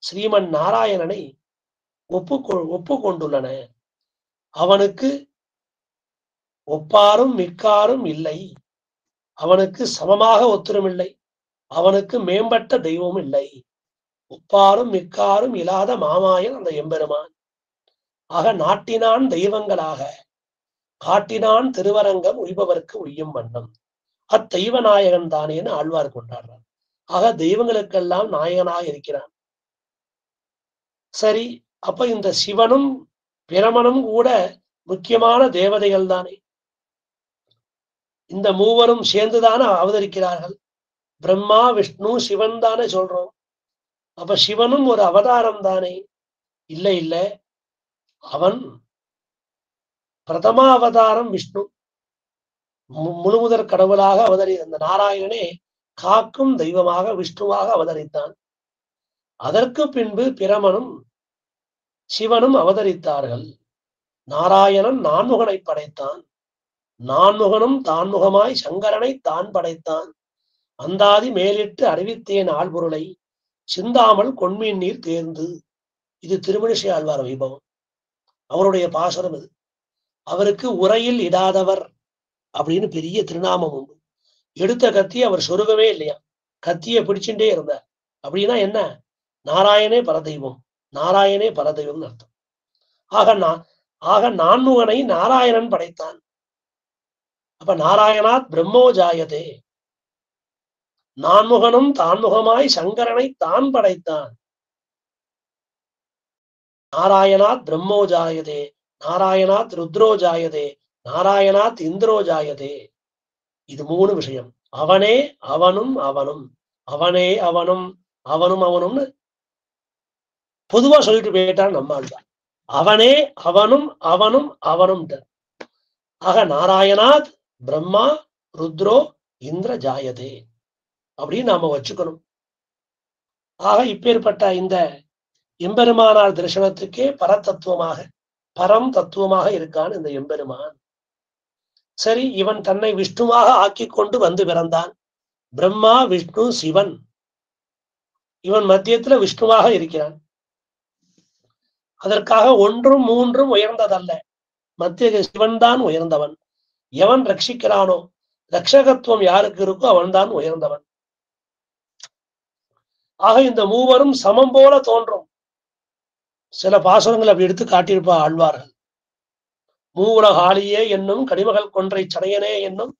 B: ஸ்ரீமன் நாராயணனை ஒப்பு கொண்டுள்ளன. அவனுக்கு ஒப்பாரும் மிக்காரும் இல்லை, அவனுக்கு சமமாக ஒத்தரும் இல்லை, அவனுக்கு மேம்பட்ட தெய்வம் இல்லை. ஒப்பாரும் மிக்காரும் இல்லாத மாமாயன் அந்த எம்பெருமான். ஆக நாட்டினான் தெய்வங்களாக காட்டினான் திருவரங்கம் உய்பவர்க்கு உய்யும் வண்ணம், அத்தெய்வ நாயகன் தானேன்னு ஆழ்வார் கொண்டாடுறான். ஆக தெய்வங்களுக்கெல்லாம் நாயகனாக இருக்கிறான். சரி, அப்ப இந்த சிவனும் பிரமனும் கூட முக்கியமான தேவதைகள் தானே, இந்த மூவரும் சேர்ந்துதானே அவதரிக்கிறார்கள். பிரம்மா விஷ்ணு சிவன் தானே சொல்றோம். அப்ப சிவனும் ஒரு அவதாரம் தானே? இல்ல இல்ல, அவன் பிரதம அவதாரம் விஷ்ணு, முழுமுதற் கடவுளாக அந்த நாராயணனே காக்கும் தெய்வமாக விஷ்ணுவாக அவதரித்தான். அதற்கு பின்பு பிரமனும் சிவனும் அவதரித்தார்கள். நாராயணன் நான்முகனை படைத்தான், நான்முகனும் தான்முகமாய் சங்கரனை தான் படைத்தான். அந்தாதி மேலிட்டு அறிவித்தேன் ஆழ்பொருளை சிந்தாமல் கொன்மீன் நீர் தேர்ந்து இது திருமணிசை ஆழ்வார் வைபவம், அவருடைய பாசுரம் இது. அவருக்கு உரையில் இடாதவர் அப்படின்னு பெரிய திருநாமம் உண்டு. எடுத்த கத்தி அவர் சொருகவே இல்லையா, கத்தியை பிடிச்சுட்டே இருந்தார். அப்படின்னா என்ன? நாராயணே பரதெய்வம், நாராயணே பரதெய்வம்னு அர்த்தம். ஆக நான்முகனை நாராயணன் படைத்தான். அப்ப நாராயணாத் பிரம்மோ ஜாயதே, நான்முகனும் தான்முகமாய் சங்கரனை தான் படைத்தான். நாராயணாத் பிரம்மோ ஜாயதே, நாராயணாத் ருத்ரோ ஜாயதே, நாராயணாத் இந்திரோ ஜாயதே. இது 3 விஷயம். அவனே அவனும் அவனும், அவனே அவனும் அவனும் அவனும்னு பொதுவா சொல்லிட்டு போயிட்டான் நம்மாழ்வார். அவனே அவனும் அவனும் அவனும். ஆக நாராயணாத் பிரம்மா ருத்ரோ இந்திர ஜாயதே அப்படின்னு நாம வச்சுக்கணும். ஆக இப்பேற்பட்ட இந்த எம்பெருமானார் தரிசனத்துக்கே பரதத்துவமாக, பரம் தத்துவமாக இருக்கான் இந்த எம்பெருமான். சரி, இவன் தன்னை விஷ்ணுவாக ஆக்கி கொண்டு வந்து பிறந்தான். பிரம்மா விஷ்ணு சிவன், இவன் மத்தியத்துல விஷ்ணுவாக இருக்கிறான். அதற்காக 1ம் 3ம் உயர்ந்ததல்ல, மத்திய சிவன் தான் உயர்ந்தவன். எவன் ரட்சிக்கிறானோ, ரட்சகத்துவம் யாருக்கு இருக்கோ அவன்தான் உயர்ந்தவன். ஆக இந்த மூவரும் சமம் போல தோன்றும். சில பாசுரங்கள் அப்படி எடுத்து காட்டியிருப்பா ஆழ்வார்கள். மூவுலகாளியே என்னும், கடிமகள் கொன்றை சடையனே என்னும்,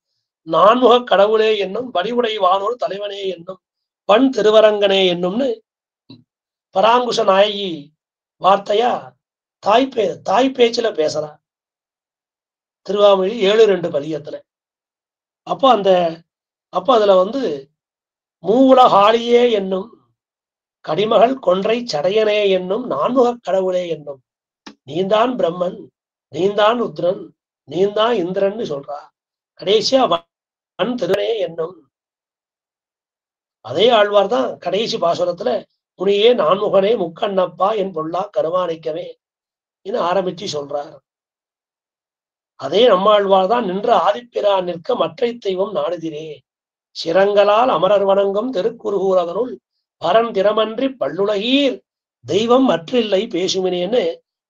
B: நான்முக கடவுளே என்னும், வடிவுடை வானோர் தலைவனே என்னும், பண் திருவரங்கனே என்னும்னு பராங்குஷ நாயகி வார்த்தையா தாய் பேச்சுல பேசுறா திருவாமொழி 7:2 பதியத்துல. அப்போ அதுல மூவுலகாளியே என்னும், கடிமகள் கொன்றை சடையனே என்னும், நான்முக கடவுளே என்னும், நீந்தான் பிரம்மன், நீந்தான் ருத்ரன், நீந்தான் இந்திரன் சொல்றா. கடைசியா வன் திருவனே என்னும். அதே ஆழ்வார் தான் கடைசி பாசுரத்துல முனியே நான்முகனே முக்கண்ணப்பா என் பொல்லா கருவாணிக்கவே ஆரம்பிச்சு சொல்றார். அதே நம்மாழ்வார் தான் நின்ற ஆதிப்பிரா நிற்க மற்றை தெய்வம் நாடுதிரே, சிரங்களால் அமரர் வணங்கும் திருக்குறுகூரதனுள் பரன் திறமன்றி பல்லுலகீர் தெய்வம் மற்றில்லை பேசுமினேன்னு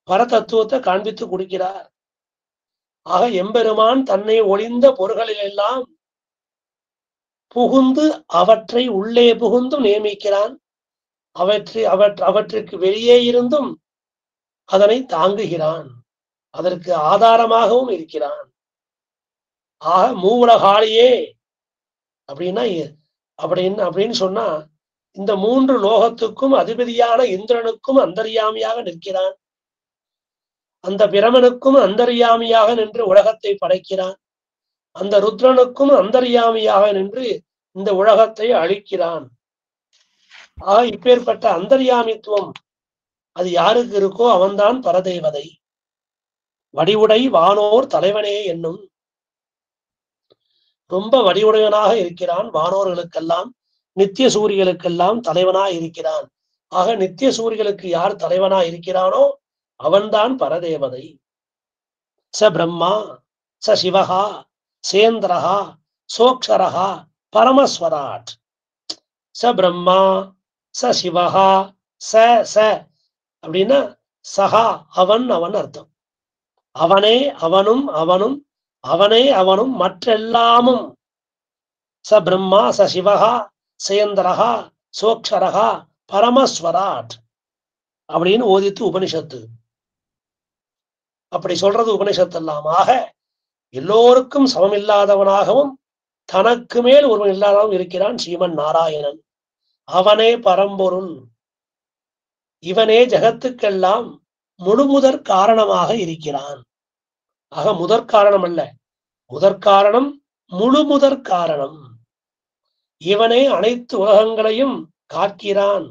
B: பரதத்துவத்தை காண்பித்து கொடுக்கிறார். ஆக எம்பெருமான் தன்னை ஒளிந்த பொருள்களிலெல்லாம் புகுந்து அவற்றை உள்ளே புகுந்தும் நியமிக்கிறான். அவற்றுக்கு வெளியே இருந்தும் அதனை தாங்குகிறான், அதற்கு ஆதாரமாகவும் இருக்கிறான். ஆக மூவுலகாளியே அப்படின்னு சொன்னா இந்த 3 லோகத்துக்கும் அதிபதியான இந்திரனுக்கும் அந்தர்யாமியாக நிற்கிறான். அந்த பிரமனுக்கும் அந்தர்யாமியாக நின்று உலகத்தை படைக்கிறான். அந்த ருத்ரனுக்கும் அந்தர்யாமியாக நின்று இந்த உலகத்தை அழிக்கிறான். ஆக இப்பேற்பட்ட அந்தர்யாமித்துவம் அது யாருக்கு இருக்கோ அவன்தான் பரதேவதை. வடிவுடை வானோர் தலைவனே என்னும், ரொம்ப வடிவுடையவனாக இருக்கிறான். வானோர்களுக்கெல்லாம் நித்திய சூரியர்களுக்கெல்லாம் தலைவனாய் இருக்கிறான். ஆக நித்திய சூரியர்களுக்கு யார் தலைவனாய் இருக்கிறானோ அவன்தான் பரதேவதை. ச பிரம்மா ச சிவஹா சேந்திரஹா சோக்ஷரஹா பரமஸ்வராட். ச பிரம்மா ச சிவஹா, ச அப்படின்னா சஹா அவன் அர்த்தம். அவனே அவனும் அவனும், அவனே அவனும் மற்றெல்லாமும். ச பிரம்மா ச சிவஹா சேந்திரஹா சோக்ஷரஹா பரமஸ்வராட் அப்படின்னு ஓதித்து உபனிஷத்து. அப்படி சொல்றது உபனிஷத்து எல்லாம். ஆக எல்லோருக்கும் சமமில்லாதவனாகவும் தனக்கு மேல் ஒருவன் இல்லாதவன் இருக்கிறான் ஸ்ரீமன் நாராயணன். அவனே பரம்பொருள், இவனே ஜகத்துக்கெல்லாம் முழுமுதற் காரணமாக இருக்கிறான். ஆக முதற் காரணம் அல்ல, முதற்காரணம் முழுமுதற் காரணம். இவனே அனைத்து உலகங்களையும் காக்கிறான்.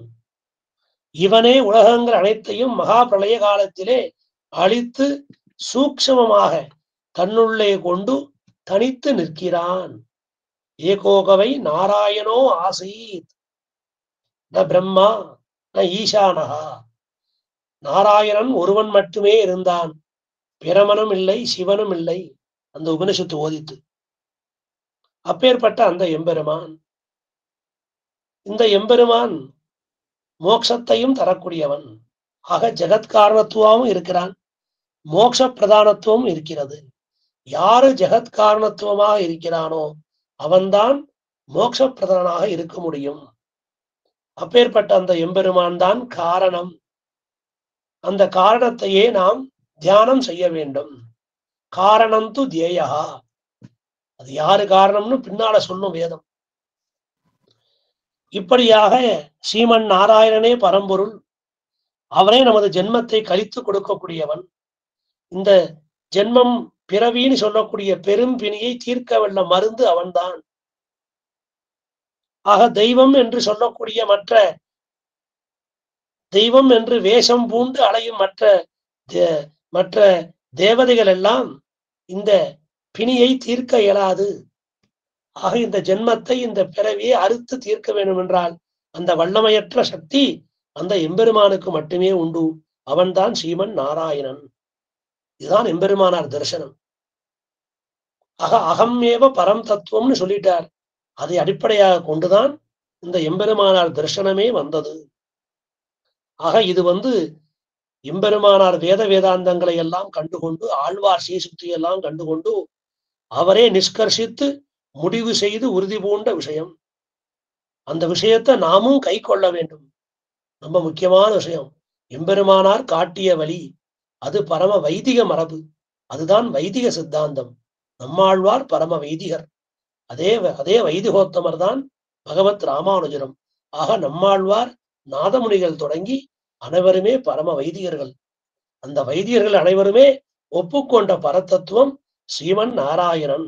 B: இவனே உலகங்கள் அனைத்தையும் மகா பிரளய காலத்திலே அழித்து சூக்ஷ்மமாக தன்னுள்ளே கொண்டு தனித்து நிற்கிறான். ஏகோகவை நாராயணோ ஆசீத் ந பிரம்மா ந ஈசானஹா. நாராயணன் ஒருவன் மட்டுமே இருந்தான், பிரமனும் இல்லை சிவனும் இல்லை. அந்த உபனிஷத்து ஓதித்து அப்பேற்பட்ட அந்த எம்பெருமான், இந்த எம்பெருமான் மோட்சத்தையும் தரக்கூடியவன், ஆக ஜெகத்காரணத்துவமும் இருக்கிறான், மோட்ச பிரதானத்துவம் இருக்கிறது. யாரு ஜெகத் காரணத்துவமாக இருக்கிறானோ அவன்தான் மோட்ச பிரதானாக இருக்க முடியும். அப்பேற்பட்ட அந்த எம்பெருமான் தான் காரணம். அந்த காரணத்தையே நாம் தியானம் செய்ய வேண்டும். காரணம் து தியேயா, அது யாரு காரணம்னு பின்னால சொல்லும் வேதம். இப்படியாக ஸ்ரீமன் நாராயணனே பரம்பொருள், அவரே நமது ஜென்மத்தை கழித்து கொடுக்கக்கூடியவன். இந்த ஜென்மம் பிறவின்னு சொல்லக்கூடிய பெரும் பிணியை தீர்க்க வல்ல மருந்து அவன்தான். ஆக தெய்வம் என்று சொல்லக்கூடிய மற்ற தெய்வம் என்று வேஷம் பூண்டு அலையும் மற்ற தேவதைகள் எல்லாம் இந்த பிணியை தீர்க்க இயலாது. ஆக இந்த ஜென்மத்தை, இந்த பிறவியை அறுத்து தீர்க்க வேண்டும் என்றால் அந்த வல்லமையற்ற சக்தி அந்த எம்பெருமானுக்கு மட்டுமே உண்டு. அவன்தான் ஸ்ரீமன் நாராயணன். இதுதான் எம்பெருமானார் தரிசனம். ஆக அகம் ஏவ பரம் தத்துவம்னு சொல்லிட்டார். அதை அடிப்படையாக கொண்டுதான் இந்த எம்பெருமானார் தரிசனமே வந்தது. ஆக இது எம்பெருமானார் வேதாந்தங்களை எல்லாம் கண்டுகொண்டு, ஆழ்வார் ஸ்ரீசுக்தி எல்லாம் கண்டுகொண்டு அவரே நிஷ்கர்ஷித்து முடிவு செய்து உறுதி பூண்ட விஷயம். அந்த விஷயத்தை நாமும் கை கொள்ள வேண்டும். ரொம்ப முக்கியமான விஷயம். எம்பெருமானார் காட்டிய வழி அது பரம வைதிக மரபு, அதுதான் வைதிக சித்தாந்தம். நம்மாழ்வார் பரம வைதிகர், அதே வைதிகோத்தமர் தான் பகவத் ராமானுஜரும். ஆக நம்மாழ்வார் நாதமுனிகள் தொடங்கி அனைவருமே பரம வைதிகர்கள். அந்த வைதிகர்கள் அனைவருமே ஒப்புக்கொண்ட பரதத்துவம் ஸ்ரீமன் நாராயணன்.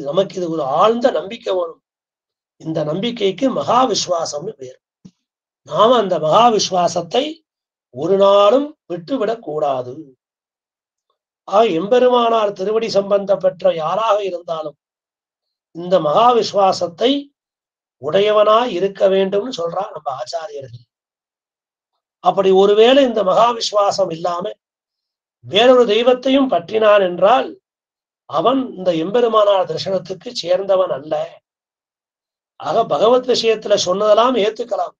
B: நமக்கு இது ஒரு ஆழ்ந்த நம்பிக்கை வரும். இந்த நம்பிக்கைக்கு மகா விஸ்வாசம்னு பேர். நாம அந்த மகா விஸ்வாசத்தை ஒரு நாளும் விட்டுவிடக் கூடாது. எம்பெருமானார் திருவடி சம்பந்தப்பட்ட யாராக இருந்தாலும் இந்த மகா விஸ்வாசத்தை உடையவனாய் இருக்க வேண்டும்னு சொல்றா நம்ம ஆச்சாரியர்கள். அப்படி ஒருவேளை இந்த மகா விஸ்வாசம் இல்லாம வேறொரு தெய்வத்தையும் பற்றினான் என்றால் அவன் இந்த எம்பெருமானார் தரிசனத்துக்கு சேர்ந்தவன் அல்ல. ஆக பகவத் விஷயத்துல சொன்னதெல்லாம் ஏத்துக்கலாம்.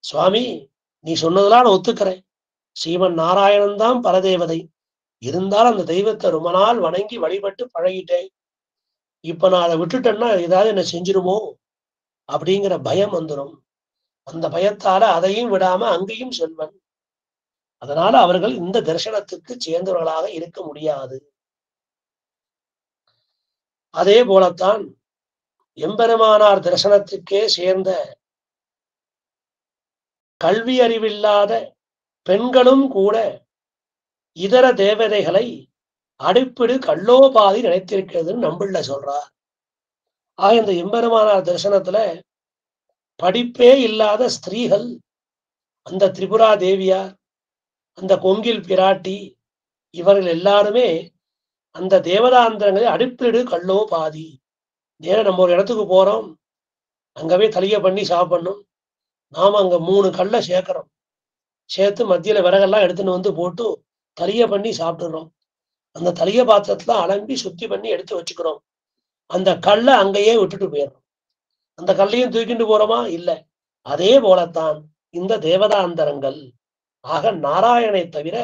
B: சுவாமி நீ சொன்னதெல்லாம் நான் ஒத்துக்கிறேன், ஸ்ரீமன் நாராயணன் தான் பரதேவதை, இருந்தாலும் அந்த தெய்வத்தை ரொம்ப நாள் வணங்கி வழிபட்டு பழகிட்டேன், இப்ப நான் அதை விட்டுட்டேன்னா ஏதாவது என்ன செஞ்சிருமோ அப்படிங்கிற பயம் வந்துடும். அந்த பயத்தால அதையும் விடாம அங்கேயும் செல்வன். அதனால அவர்கள் இந்த தரிசனத்துக்கு சேர்ந்தவர்களாக இருக்க முடியாது. அதே போலத்தான் எம்பெருமானார் தரிசனத்துக்கே சேர்ந்த கல்வி அறிவில்லாத பெண்களும் கூட இதர தேவதைகளை அடிப்பிடு கள்ளோபாதி நினைத்திருக்கிறதுன்னு நம்பிள்ள சொல்றார். இந்த எம்பெருமானார் தரிசனத்துல படிப்பே இல்லாத ஸ்திரீகள், அந்த திரிபுரா தேவியார், அந்த கொங்கில் பிராட்டி, இவர்கள் எல்லாருமே அந்த தேவதாந்திரங்களை அடிப்பிடு கள்ளோ பாதி. நேரம் நம்ம ஒரு இடத்துக்கு போறோம், அங்கவே தலிகை பண்ணி சாப்பிடணும். நாம அங்க 3 கல்லை சேர்க்கிறோம், சேர்த்து மத்தியில விறகெல்லாம் எடுத்துன்னு போட்டு தலிகை பண்ணி சாப்பிட்டுறோம். அந்த தலிகை பாத்திரத்துல அலம்பி சுத்தி பண்ணி எடுத்து வச்சுக்கிறோம். அந்த கல்லை அங்கேயே விட்டுட்டு போயிடுறோம். அந்த கல்லையும் தூக்கிட்டு போறோமா? இல்ல. அதே போலத்தான் இந்த தேவதாந்தரங்கள். ஆக நாராயணனை தவிர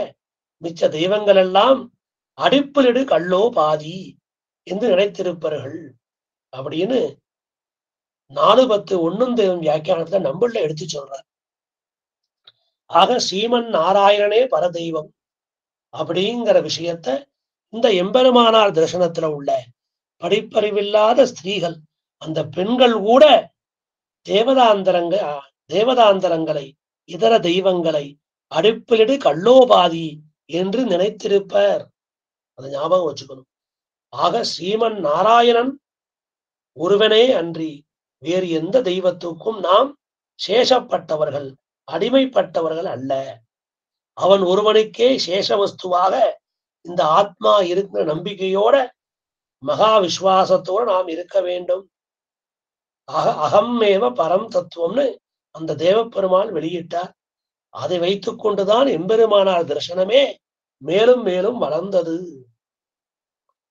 B: மிச்ச தெய்வங்கள் எல்லாம் அடிப்பிலிடு கள்ளோ பாதி என்று நினைத்திருப்பார்கள் அப்படின்னு 4:10 வியாக்கியானத்துல நம்மள எடுத்து சொல்றார். ஆக ஸ்ரீமன் நாராயணனே பரதெய்வம் அப்படிங்கிற விஷயத்த இந்த எம்பெருமானார் தரிசனத்துல உள்ள படிப்பறிவில்லாத ஸ்திரீகள், அந்த பெண்கள் கூட தேவதாந்தரங்களை இதர தெய்வங்களை அடிப்பிலிடு கள்ளோபாதி என்று நினைத்திருப்பர். அதை ஞாபகம் வச்சுக்கணும். ஆக ஸ்ரீமன் நாராயணன் ஒருவனே அன்றி வேறு எந்த தெய்வத்துக்கும் நாம் சேஷப்பட்டவர்கள், அடிமைப்பட்டவர்கள் அல்ல. அவன் ஒருவனுக்கே சேஷ வஸ்துவாக இந்த ஆத்மா இருக்கிற நம்பிக்கையோட மகா விஸ்வாசத்தோடு நாம் இருக்க வேண்டும். அகம்மேவ பரம் தத்துவம்னு அந்த தேவப்பெருமான் வெளியிட்டார். அதை வைத்துக் கொண்டுதான் எம்பெருமானார் தரிசனமே மேலும் மேலும் வளர்ந்தது.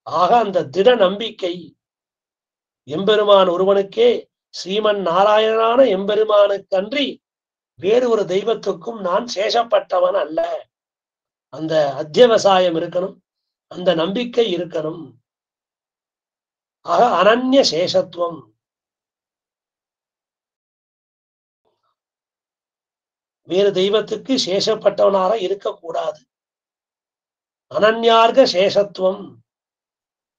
B: ஆக அந்த திட நம்பிக்கை எம்பெருமான் ஒருவனுக்கே, ஸ்ரீமன் நாராயணனான எம்பெருமானுக்கு அன்றி வேறு ஒரு தெய்வத்துக்கும் நான் சேஷப்பட்டவன் அல்ல. அந்த அத்தியவசாயம் இருக்கணும், அந்த நம்பிக்கை இருக்கணும். ஆக அனன்ய சேஷத்துவம். வேறு தெய்வத்துக்கு சேஷப்பட்டவனாக இருக்கக்கூடாது. அனன்யார்க சேஷத்துவம்.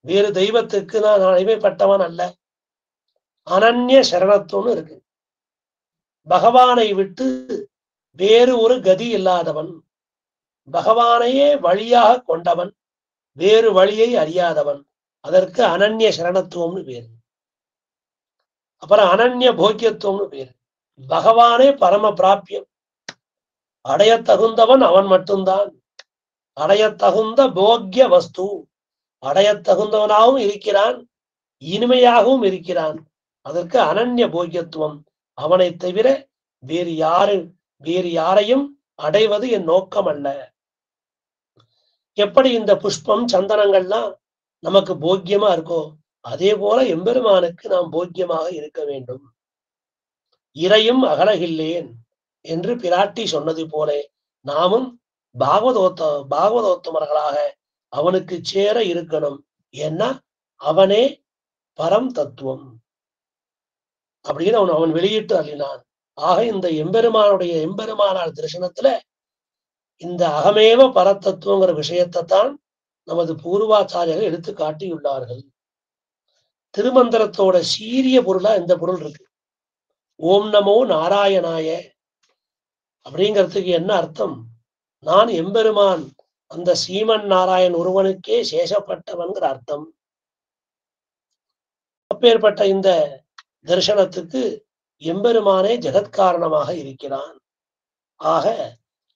B: வேறு தெய்வத்துக்கு நான் அடிமைப்பட்டவன் அல்ல. அனன்ய சரணத்துவம்னு இருக்கு. பகவானை விட்டு வேறு ஒரு கதி இல்லாதவன், பகவானையே வழியாக கொண்டவன், வேறு வழியை அறியாதவன், அதற்கு அனன்ய சரணத்துவம்னு பேரு. அப்புறம் அனன்ய போக்கியத்துவம்னு பேரு. பகவானே பரம பிராபியம், அடைய தகுந்தவன் அவன் மட்டும்தான். அடைய தகுந்த போக்கிய வஸ்து, அடைய தகுந்தவனாகவும் இருக்கிறான், இனிமையாகவும் இருக்கிறான். அதற்கு அனன்ய போக்கியத்துவம். அவனை தவிர வேறு யாரையும் அடைவது என் நோக்கம் அல்ல. எப்படி இந்த புஷ்பம் சந்தனங்கள்லாம் நமக்கு போக்கியமா இருக்கோ, அதே போல எம்பெருமானுக்கு நாம் போக்கியமாக இருக்க வேண்டும். இறையும் அகலகில்லேன் என்று பிராட்டி சொன்னது போல நாமும் பாகவதோத்தமர்களாக அவனுக்கு சேர இருக்கணும். ஏன்னா அவனே பரம் தத்துவம் அப்படின்னு அவன் வெளியிட்டு அள்ளினான். ஆக இந்த எம்பெருமானார் தரிசனத்துல இந்த அகமேவ பரத்தத்துவங்கிற விஷயத்தை தான் நமது பூர்வாச்சாரியர்கள் எடுத்து காட்டியுள்ளார்கள். திருமந்திரத்தோட சீரிய பொருளா இந்த பொருள் இருக்கு. ஓம் நமோ நாராயணாய அப்படிங்கிறதுக்கு என்ன அர்த்தம்? நான் எம்பெருமான், அந்த சீமன் நாராயண் ஒருவனுக்கே சேஷப்பட்டவன்கிற அர்த்தம். அப்பேற்பட்ட இந்த தரிசனத்துக்கு எம்பெருமானே ஜெகத்காரணமாக இருக்கிறான். ஆக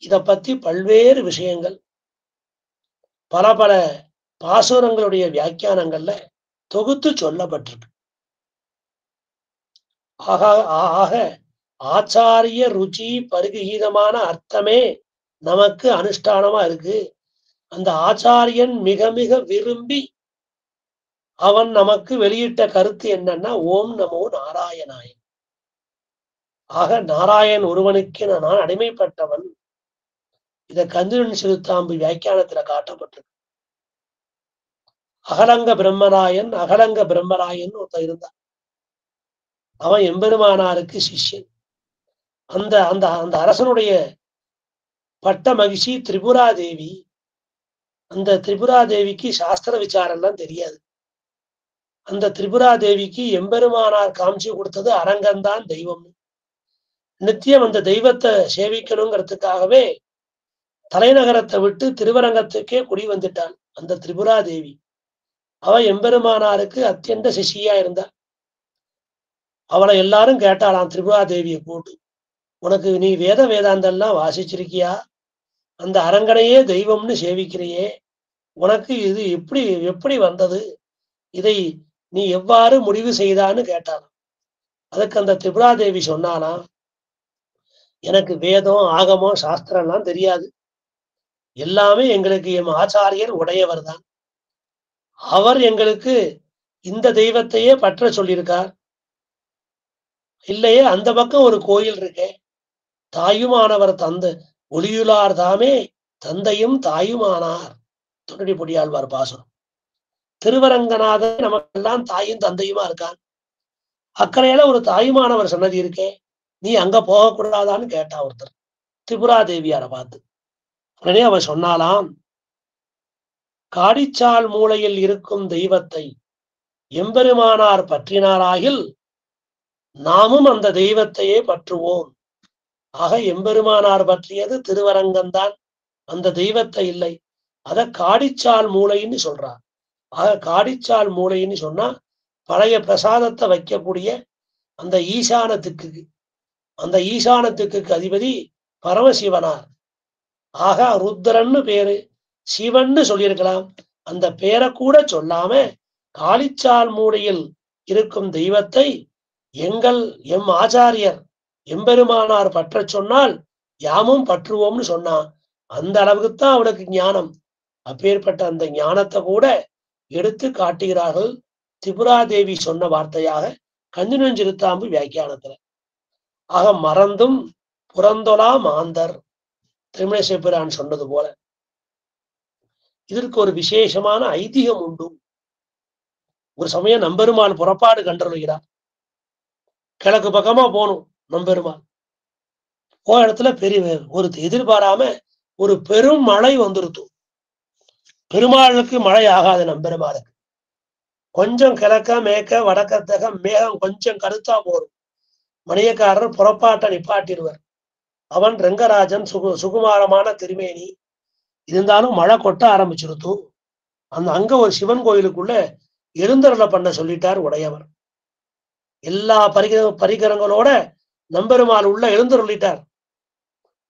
B: இத பத்தி பல்வேறு விஷயங்கள் பல பல பாசுரங்களுடைய வியாக்கியானங்கள்ல தொகுத்து சொல்லப்பட்டிருக்கு. ஆக ஆச்சாரிய ருச்சி பரிகிதமான அர்த்தமே நமக்கு அனுஷ்டானமா இருக்கு. அந்த ஆச்சாரியன் மிக மிக விரும்பி அவன் நமக்கு வெளியிட்ட கருத்து என்னன்னா ஓம் நமோ நாராயணாய. ஆக நாராயண் ஒருவனுக்கு நான் அடிமைப்பட்டவன். இத கந்தன் சிறுத்தாம்பு வியாக்கியானத்துல காட்டப்பட்டிருக்கு. அகலங்க பிரம்மராயன் ஒருத்தன் இருந்தான். அவன் எம்பெருமானாருக்கு சிஷ்யன். அந்த அந்த அந்த அரசனுடைய பட்ட மகிழ்ச்சி திரிபுரா தேவி. அந்த திரிபுரா தேவிக்கு சாஸ்திர விசாரம் எல்லாம் தெரியாது. அந்த திரிபுரா தேவிக்கு எம்பெருமானார் காமிச்சு கொடுத்தது அரங்கந்தான் தெய்வம். நித்தியம் அந்த தெய்வத்தை சேவிக்கணுங்கிறதுக்காகவே தலைநகரத்தை விட்டு திருவரங்கத்துக்கே குடி வந்துட்டான் அந்த திரிபுரா தேவி. அவ எம்பெருமானாருக்கு அத்தியந்த சிஷியா இருந்தா. அவளை எல்லாரும் கேட்டாளாம் திரிபுரா தேவியை கூட்டு, உனக்கு நீ வேதாந்தெல்லாம் வாசிச்சிருக்கியா? அந்த அரங்கனையே தெய்வம்னு சேவிக்கிறியே, உனக்கு இது எப்படி வந்தது? இதை நீ எவ்வாறு முடிவு செய்தான்னு கேட்டாலாம். அதுக்கு அந்த திரிபுரா தேவி சொன்னாலாம், எனக்கு வேதம் ஆகமம் சாஸ்திரம் எல்லாம் தெரியாது. எல்லாமே எங்களுக்கு எம் ஆச்சாரியர் உடையவர் தான். அவர் எங்களுக்கு இந்த தெய்வத்தையே பற்ற சொல்லியிருக்கார். இல்லையே அந்த பக்கம் ஒரு கோயில் இருக்கே, தாயுமானவர் தந்த ஒளியுளார் தாமே தந்தையும் தாயுமானார். தொண்டடி பொடியாழ்வார் பாசுரம். திருவரங்கநாதன் நமக்கெல்லாம் தாயும் தந்தையுமா இருக்கான். அக்கறையில ஒரு தாயுமானவர் சன்னதி இருக்கே, நீ அங்க போகக்கூடாதான்னு கேட்டா ஒருத்தர் திரிபுரா தேவியார பார்த்து. உடனே அவர் சொன்னாலாம், காடிச்சால் மூலையில் இருக்கும் தெய்வத்தை எம்பெருமானார் பற்றினாராகில் நாமும் அந்த தெய்வத்தையே பற்றுவோம். ஆக எம்பெருமானார் பற்றியது திருவரங்கம்தான், அந்த தெய்வத்தை இல்லை. அத காடிச்சால் மூளைன்னு சொல்றார். ஆக காடிச்சால் மூளைன்னு சொன்னா பழைய பிரசாதத்தை வைக்கக்கூடிய அந்த ஈசானத்துக்கு அதிபதி பரமசிவனார். ஆக ருத்ரன்னு பேரு, சிவன்னு சொல்லியிருக்கலாம். அந்த பேரை கூட சொல்லாம காளிச்சால் மூடையில் இருக்கும் தெய்வத்தை எம் ஆச்சாரியர் எம்பெருமானார் பற்ற சொன்னால் யாமும் பற்றுவோம்னு சொன்னான். அந்த அளவுக்குத்தான் அவனுக்கு ஞானம். அப்பேற்பட்ட அந்த ஞானத்தை கூட எடுத்து காட்டுகிறார்கள் திரிபுராதேவி சொன்ன வார்த்தையாக கஞ்சனஞ்சிறுத்தாம்பு வியாக்கியானத்துல. ஆக மறந்தும் புறந்தொலா மாந்தர் திருமணேச பிரான் சொன்னது போல இதற்கு ஒரு விசேஷமான ஐதீகம் உண்டு. ஒரு சமயம் நம்பெருமாள் புறப்பாடு கண்டருகிறார். கிழக்கு பக்கமா போகணும் நம்பெருமாள். போன இடத்துல பெரிய ஒரு எதிர்பாராம ஒரு பெரும் மழை வந்துருத்து. பெருமாளுக்கு மழை ஆகாது, நம்பெருமாளுக்கு கொஞ்சம் கிழக்க மேற்க வடக்கத்தக மேகம் கொஞ்சம் கருத்தா போரும். மணியக்காரர் புறப்பாட்டை நிப்பாட்டிடுவர். அவன் ரெங்கராஜன் சுகுமாரமான திருமேனி இருந்தாலும் மழை கொட்ட ஆரம்பிச்சிருத்து. அங்க ஒரு சிவன் கோயிலுக்குள்ள எழுந்தருளை பண்ண சொல்லிட்டார் உடையவர். எல்லா பரிகரங்களோட நம்பெருமாள் உள்ள எழுந்தருளிட்டார்.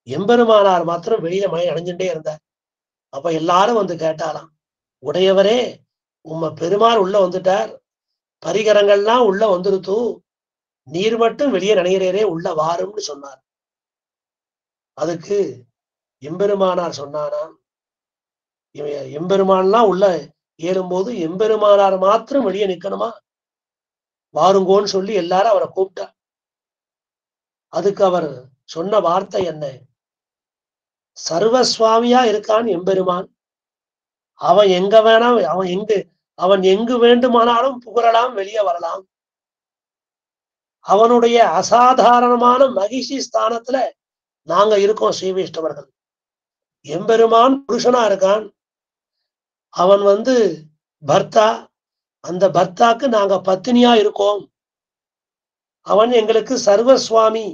B: எம்பெருமானார் மாத்திரம் வெளியில மழை அணைஞ்சுட்டே இருந்தார். அப்ப எல்லாரும் வந்து கேட்டாலாம், உடையவரே உம்ம பெருமாள் உள்ள வந்துட்டார், பரிகரங்கள்லாம் உள்ள வந்துருத்து, நீர் மட்டும் வெளியே நனைகிறே உள்ள வாரும்னு சொன்னார். அதுக்கு எம்பெருமானார் சொன்னானாம், எம்பெருமான்லாம் உள்ள ஏறும்போது எம்பெருமானார் மாத்திரம் வெளியே நிக்கணுமா, வாருங்கோன்னு சொல்லி எல்லாரும் அவரை கூப்பிட்டார். அதுக்கு அவர் சொன்ன வார்த்தை என்ன? சர்வசுவாமியா இருக்கான் எம்பெருமான். அவன் எங்க வேணா அவன் எங்கு வேண்டுமானாலும் புகழலாம், வெளியே வரலாம். அவனுடைய அசாதாரணமான மகிழ்ச்சி ஸ்தானத்துல நாங்க இருக்கோம் ஸ்ரீவைஷ்ணவர்கள். எம்பெருமான் புருஷனா இருக்கான், அவன் பர்த்தா, அந்த பர்த்தாக்கு நாங்க பத்தினியா இருக்கோம். அவன் எங்களுக்கு சர்வசுவாமி,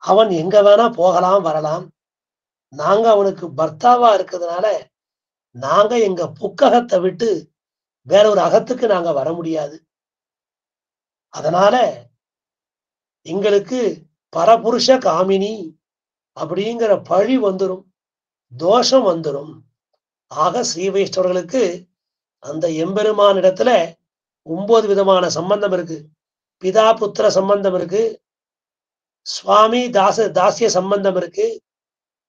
B: அவன் எங்க வேணா போகலாம் வரலாம். நாங்க அவனுக்கு பர்த்தாவா இருக்கிறதுனால நாங்க எங்க புக்ககத்தை விட்டு வேற ஒரு அகத்துக்கு நாங்க வர முடியாது. அதனால எங்களுக்கு பரபுருஷ காமினி அப்படிங்கிற பழி வந்துடும், தோஷம் வந்துடும். ஆக ஸ்ரீ வைஷ்ணவர்களுக்கு அந்த எம்பெருமான் இடத்துல 9 விதமான சம்பந்தம் இருக்கு. பிதா புத்திர சம்பந்தம் இருக்கு, சுவாமி தாசிய சம்பந்தம் இருக்கு.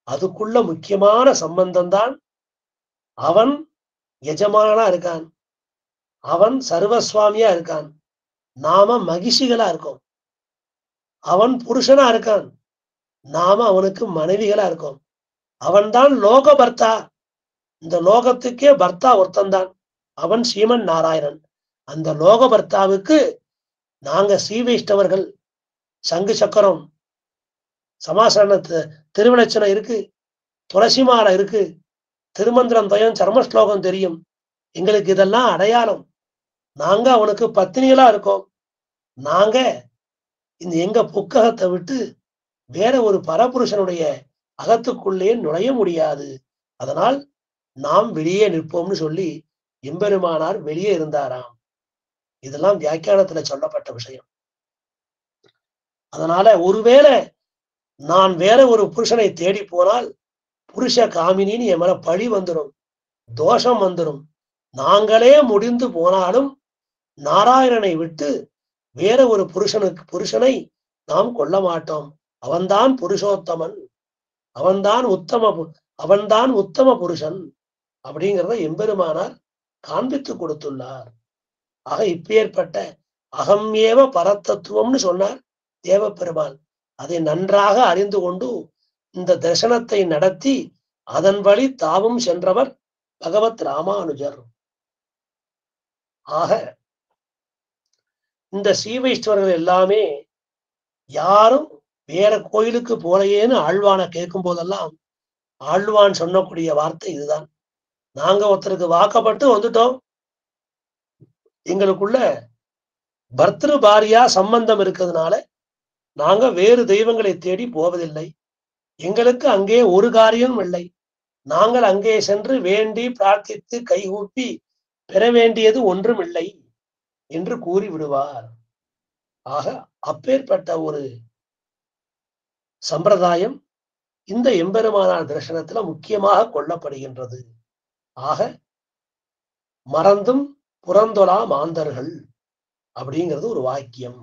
B: அதுக்குள்ள முக்கியமான சம்பந்தம் தான் அவன் எஜமானா இருக்கான், அவன் சர்வசுவாமியா இருக்கான், நாம மகிழ்ச்சிகளா இருக்கோம். அவன் புருஷனா இருக்கான், நாம அவனுக்கு மனைவிகளா இருக்கோம். அவன்தான் லோக பர்த்தா, இந்த லோகத்துக்கே பர்த்தா ஒருத்தந்தான், அவன் ஸ்ரீமன் நாராயணன். அந்த லோக பர்த்தாவுக்கு நாங்க ஸ்ரீ வைஷ்ணவர்கள் சங்கு சக்கரம் சமாசரண திருவிலட்சணம் இருக்கு, துளசி மாலை இருக்கு, திருமந்திரம் தயம் சர்ம ஸ்லோகம் தெரியும். எங்களுக்கு இதெல்லாம் அடையாளம். நாங்க அவனுக்கு பத்தினிகளா இருக்கோம். நாங்க இந்த எங்க புக்ககத்தை விட்டு வேற ஒரு பரபுருஷனுடைய அகத்துக்குள்ளே நுழைய முடியாது. அதனால் நாம் வெளியே நிற்போம்னு சொல்லி எம்பெருமானார் வெளியே இருந்தாராம். இதெல்லாம் வியாக்கியானத்துல சொல்லப்பட்ட விஷயம். அதனால ஒருவேளை நான் வேற ஒரு புருஷனை தேடி போனால் புருஷ காமினின்னு என் மேல பழி வந்துடும், தோஷம் வந்துடும். நாங்களே முடிந்து போனாலும் நாராயணனை விட்டு வேற ஒரு புருஷனை நாம் கொள்ள மாட்டோம். அவன்தான் புருஷோத்தமன், அவன்தான் உத்தம புருஷன் அப்படிங்கிறத எம்பெருமானார் காண்பித்து கொடுத்துள்ளார். ஆக இப்பேற்பட்ட அகம் ஏவ பரத்தத்துவம்னு சொன்னார் தேவப்பெருமான். அதை நன்றாக அறிந்து கொண்டு இந்த தரிசனத்தை நடத்தி அதன் வழி தாவும் சென்றவர் பகவத் ராமானுஜர். ஆக இந்த ஸ்ரீ வைஷ்ணவர்கள் எல்லாமே யாரும் வேற கோயிலுக்கு போலையேன்னு ஆழ்வான கேட்கும் போதெல்லாம் ஆழ்வான் சொன்னக்கூடிய வார்த்தை இதுதான், நாங்க ஒருத்தருக்கு வாக்கப்பட்டு வந்துட்டோம், எங்களுக்குள்ள பர்திரு பாரியா சம்பந்தம் இருக்கிறதுனால நாங்க வேறு தெய்வங்களை தேடி போவதில்லை, எங்களுக்கு அங்கே ஒரு காரியம் இல்லை, நாங்கள் அங்கே சென்று வேண்டி பிரார்த்தித்து கைகூப்பி பெற வேண்டியது ஒன்றும் இல்லை என்று கூறி விடுவார். ஆக அப்பேற்பட்ட ஒரு சம்பிரதாயம் இந்த எம்பெருமானார் தரிசனத்துல முக்கியமாக கொள்ளப்படுகின்றது. ஆக மறந்தும் புறந்தொலா மாந்தர்கள் அப்படிங்கிறது ஒரு வாக்கியம்.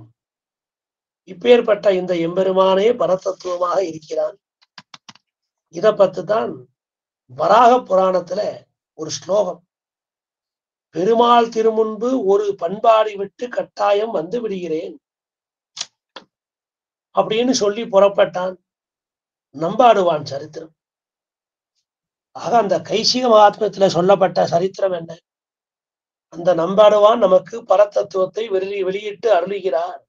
B: இப்பேற்பட்ட இந்த எம்பெருமானே பரதத்துவமாக இருக்கிறான். இதை பத்து தான் வராக புராணத்துல ஒரு ஸ்லோகம், பெருமாள் திருமுன்பு ஒரு பண்பாடி விட்டு கட்டாயம் வந்து விடுகிறேன். அப்படின்னு சொல்லி புறப்பட்டான் நம்பாடுவான் சரித்திரம். ஆக அந்த கைசிக மகாத்மியத்துல சொல்லப்பட்ட சரித்திரம் என்ன? அந்த நம்பாடுவான் நமக்கு பரதத்துவத்தை வெளியிட்டு அருளுகிறார்.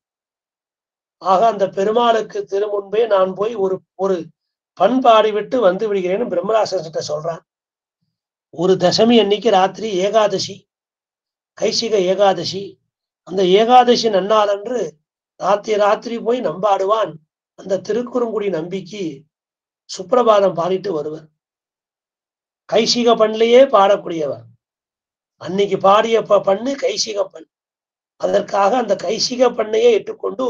B: ஆக அந்த பெருமாளுக்கு திருமுன்பே நான் போய் ஒரு பண்பாடி விட்டு வந்து விடுகிறேன்னு பிரம்மராசன்கிட்ட சொல்றான். ஒரு தசமி அன்னைக்கு ராத்திரி ஏகாதசி, கைசிக ஏகாதசி. அந்த ஏகாதசி நன்னாள் அன்று ராத்திரி போய் நம்பாடுவான் அந்த திருக்குறுங்குடி நம்பிக்கு சுப்பிரபாதம் பாடிட்டு வருவர். கைசிக பண்ணிலேயே பாடக்கூடியவர். அன்னைக்கு பாடிய பண்ணு கைசிக பண். அதற்காக அந்த கைசிக பண்ணையே ஏற்றுக்கொண்டு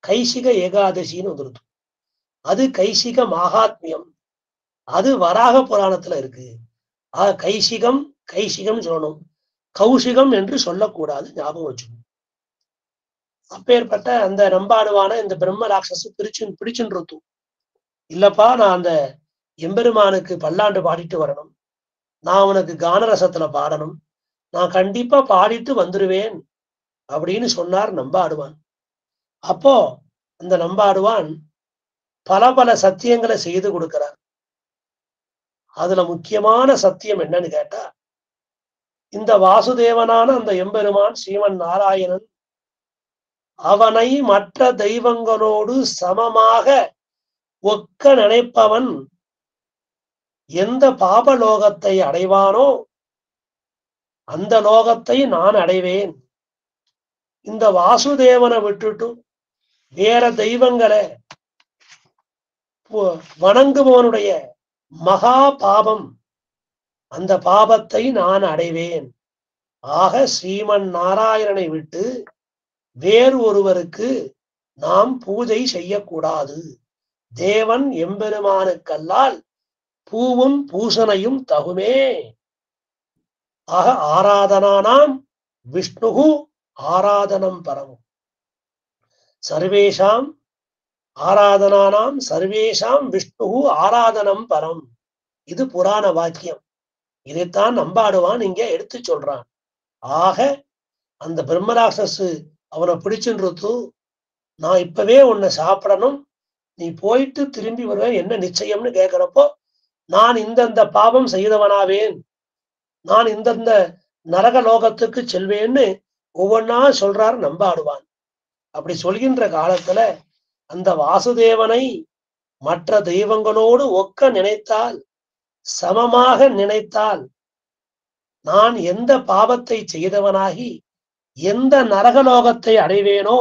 B: கைசிக ஏகாதசின்னு வந்துருது. அது கைசிக மகாத்மியம். அது வராக புராணத்துல இருக்கு. கைசிகம் சொல்லணும், கௌசிகம் என்று சொல்லக்கூடாது, ஞாபகம் வச்சுக்கணும். அப்பேற்பட்ட அந்த நம்பாடுவான இந்த பிரம்ம ராட்சசு பிடிச்சுன்னு இல்லப்பா, நான் அந்த எம்பெருமானுக்கு பல்லாண்டு பாடிட்டு வரணும், நான் உனக்கு கானரசத்துல பாடணும், நான் கண்டிப்பா பாடிட்டு வந்துருவேன் அப்படின்னு சொன்னார் நம்பாடுவான். அப்போ அந்த நம்பாடுவான் பல சத்தியங்களை செய்து கொடுக்கிறார். அதுல முக்கியமான சத்தியம் என்னன்னு கேட்டா, இந்த வாசுதேவனான அந்த எம்பெருமான் ஸ்ரீமன் நாராயணன் அவனை மற்ற தெய்வங்களோடு சமமாக ஒக்க நினைப்பவன் எந்த பாபலோகத்தை அடைவானோ அந்த லோகத்தை நான் அடைவேன். இந்த வாசுதேவனை விட்டுட்டு வேற தெய்வங்களை வணங்குபவனுடைய மகா பாபம், அந்த பாபத்தை நான் அடைவேன். ஆக ஸ்ரீமன் நாராயணனை விட்டு வேறு ஒருவருக்கு நாம் பூஜை செய்யக்கூடாது. தேவன் எம்பெருமானுக்கல்லால் பூவும் பூசனையும் தகுமே. ஆக ஆராதனானாம் விஷ்ணுகு ஆராதனம் பரம். சர்வேஷாம் ஆராதனானாம் சர்வேஷாம் விஷ்ணுகு ஆராதனம் பரம். இது புராண வாக்கியம். இதைத்தான் நம்பாடுவான் இங்க எடுத்து சொல்றான். ஆக அந்த பிரம்மராட்சசு அவனை பிடிச்சுன்றது, நான் இப்பவே உன்னை சாப்பிடணும், நீ போயிட்டு திரும்பி வருவேன், என்ன நிச்சயம்னு கேட்கிறப்போ, நான் இந்தந்த பாவம் செய்தவனாவேன், நான் இந்தந்த நரக லோகத்துக்கு செல்வேன்னு ஒவ்வொன்னா சொல்றார் நம்பாடுவான். அப்படி சொல்கின்ற காலத்துல அந்த வாசுதேவனை மற்ற தெய்வங்களோடு ஒக்க நினைத்தால், சமமாக நினைத்தால், நான் எந்த பாவத்தை செய்தவனாகி எந்த நரகலோகத்தை அடைவேனோ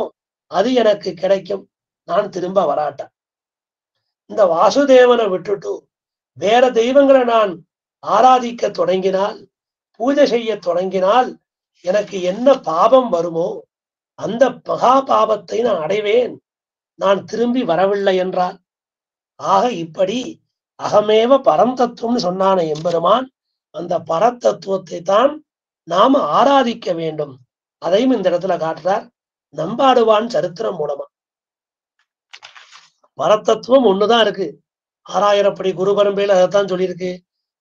B: அது எனக்கு கிடைக்கும், நான் திரும்ப வராட்டேன். இந்த வாசுதேவனை விட்டுட்டு வேற தெய்வங்களை நான் ஆராதிக்க தொடங்கினால், பூஜை செய்ய தொடங்கினால் எனக்கு என்ன பாவம் வருமோ அந்த மகா பாவத்தை நான் அடைவேன், நான் திரும்பி வரவில்லை என்றால். ஆக இப்படி அகமேவ பரந்தத்துவம்னு சொன்னான எம்பெருமான், அந்த பரத்தத்துவத்தை தான் நாம் ஆராதிக்க வேண்டும். அதையும் இந்த இடத்துல காட்டுறார் நம்பாடுவான் சரித்திரம் மூலமா. பரத்தத்துவம் ஒண்ணுதான் இருக்கு. 6000 குரு பரம்பரையில அதைத்தான் சொல்லியிருக்கு,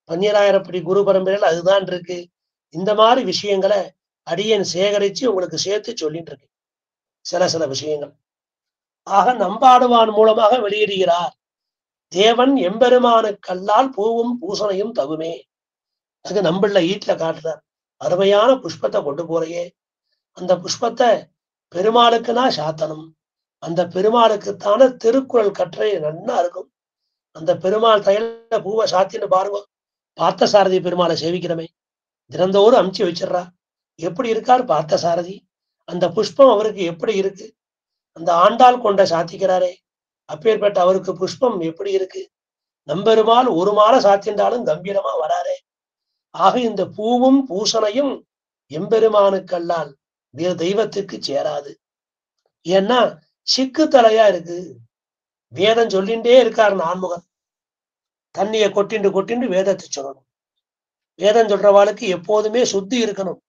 B: 12000 குரு பரம்பரையில அதுதான் இருக்கு. இந்த மாதிரி விஷயங்களை அடியேன் சேகரிச்சு உங்களுக்கு சேர்த்து சொல்லிட்டு இருக்கு சில விஷயங்கள். ஆக நம்பாடுவான் மூலமாக வெளியிடுகிறார். தேவன் எம்பெருமானுக்கல்லால் பூவும் பூசனையும் தகுமே. அது நம்பிள்ள ஈட்ல காட்டுறார். அருமையான புஷ்பத்தை கொண்டு போறையே, அந்த புஷ்பத்தை பெருமாளுக்குன்னா சாத்தணும். அந்த பெருமாளுக்குத்தான திருக்குறள் கற்றை நன்னா இருக்கும். அந்த பெருமாள் தைல பூவை சாத்தின்னு பாருங்க. பார்த்தசாரதி பெருமாளை சேவிக்கிறமே, தினந்தோறும் அமுச்சு வச்சிடறா. எப்படி இருக்கார் பார்த்தசாரதி, அந்த புஷ்பம் அவருக்கு எப்படி இருக்கு, அந்த ஆண்டாள் கொண்ட சாத்திக்கிறாரே, அப்பேற்பட்ட அவருக்கு புஷ்பம் எப்படி இருக்கு. நம்பெருமாள் ஒரு மாலை சாத்தின்றாலும் கம்பீரமா வராரே. ஆக இந்த பூவும் பூசனையும் எம்பெருமானுக்கல்லால் வேறு தெய்வத்துக்கு சேராது. ஏன்னா சிக்கு தலையா இருக்கு. வேதம் சொல்லிண்டே இருக்காரு நான்முகன். தண்ணிய கொட்டிண்டு வேதத்தை சொல்லணும். வேதம் சொல்றவாளுக்கு எப்போதுமே சுத்தி இருக்கணும்.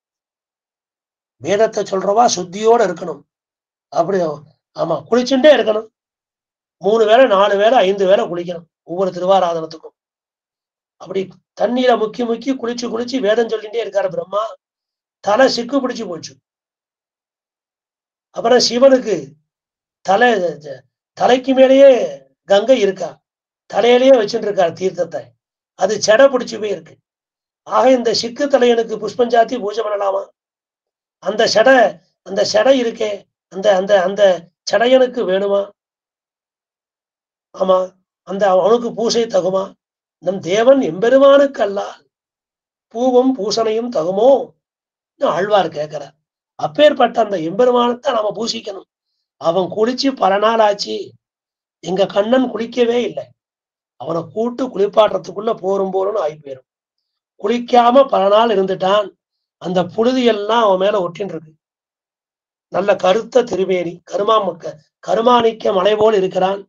B: வேதத்தை சொல்றவா சுத்தியோட இருக்கணும். அப்படி ஆமா, குளிச்சுட்டே இருக்கணும். 3 வேளை 4 வேளை 5 வேளை குளிக்கணும் ஒவ்வொரு திருவாராதனத்துக்கும். அப்படி தண்ணீரை முக்கி குளிச்சு வேதம் சொல்லிட்டே இருக்காரு பிரம்மா. தலை சிக்கு பிடிச்சு போச்சு. அப்புறம் சிவனுக்கு தலைக்கு மேலேயே கங்கை இருக்கா, தலையிலேயே வச்சுட்டு இருக்கார் தீர்த்தத்தை, அது செடை பிடிச்சு போய் இருக்கு. ஆக இந்த சிக்கு தலையனுக்கு புஷ்பம் சாத்தி பூஜை பண்ணலாமா? அந்த செடை இருக்கே, அந்த அந்த அந்த செடையனுக்கு வேணுமா? ஆமா, அந்த அவனுக்கு பூசை தகுமா? நம் தேவன் எம்பெருமானுக்கு அல்லால் பூவும் பூசணையும் தகுமோ? ஆழ்வார் கேட்கிறார். அப்பேற்பட்ட அந்த எம்பெருமானத்தை நாம பூசிக்கணும். அவன் குளிச்சு பல நாள் ஆச்சு, எங்க கண்ணன் குளிக்கவே இல்லை. அவனை கூட்டு குளிப்பாடுறதுக்குள்ள போரும்னு ஆகி போயிடும். குளிக்காம பல நாள் இருந்துட்டான், அந்த புழுதி எல்லாம் அவன் மேல ஒட்டின்னு இருக்கு. நல்ல கருத்த திருவேணி, கருமாணிக்க மலை போல் இருக்கிறான்.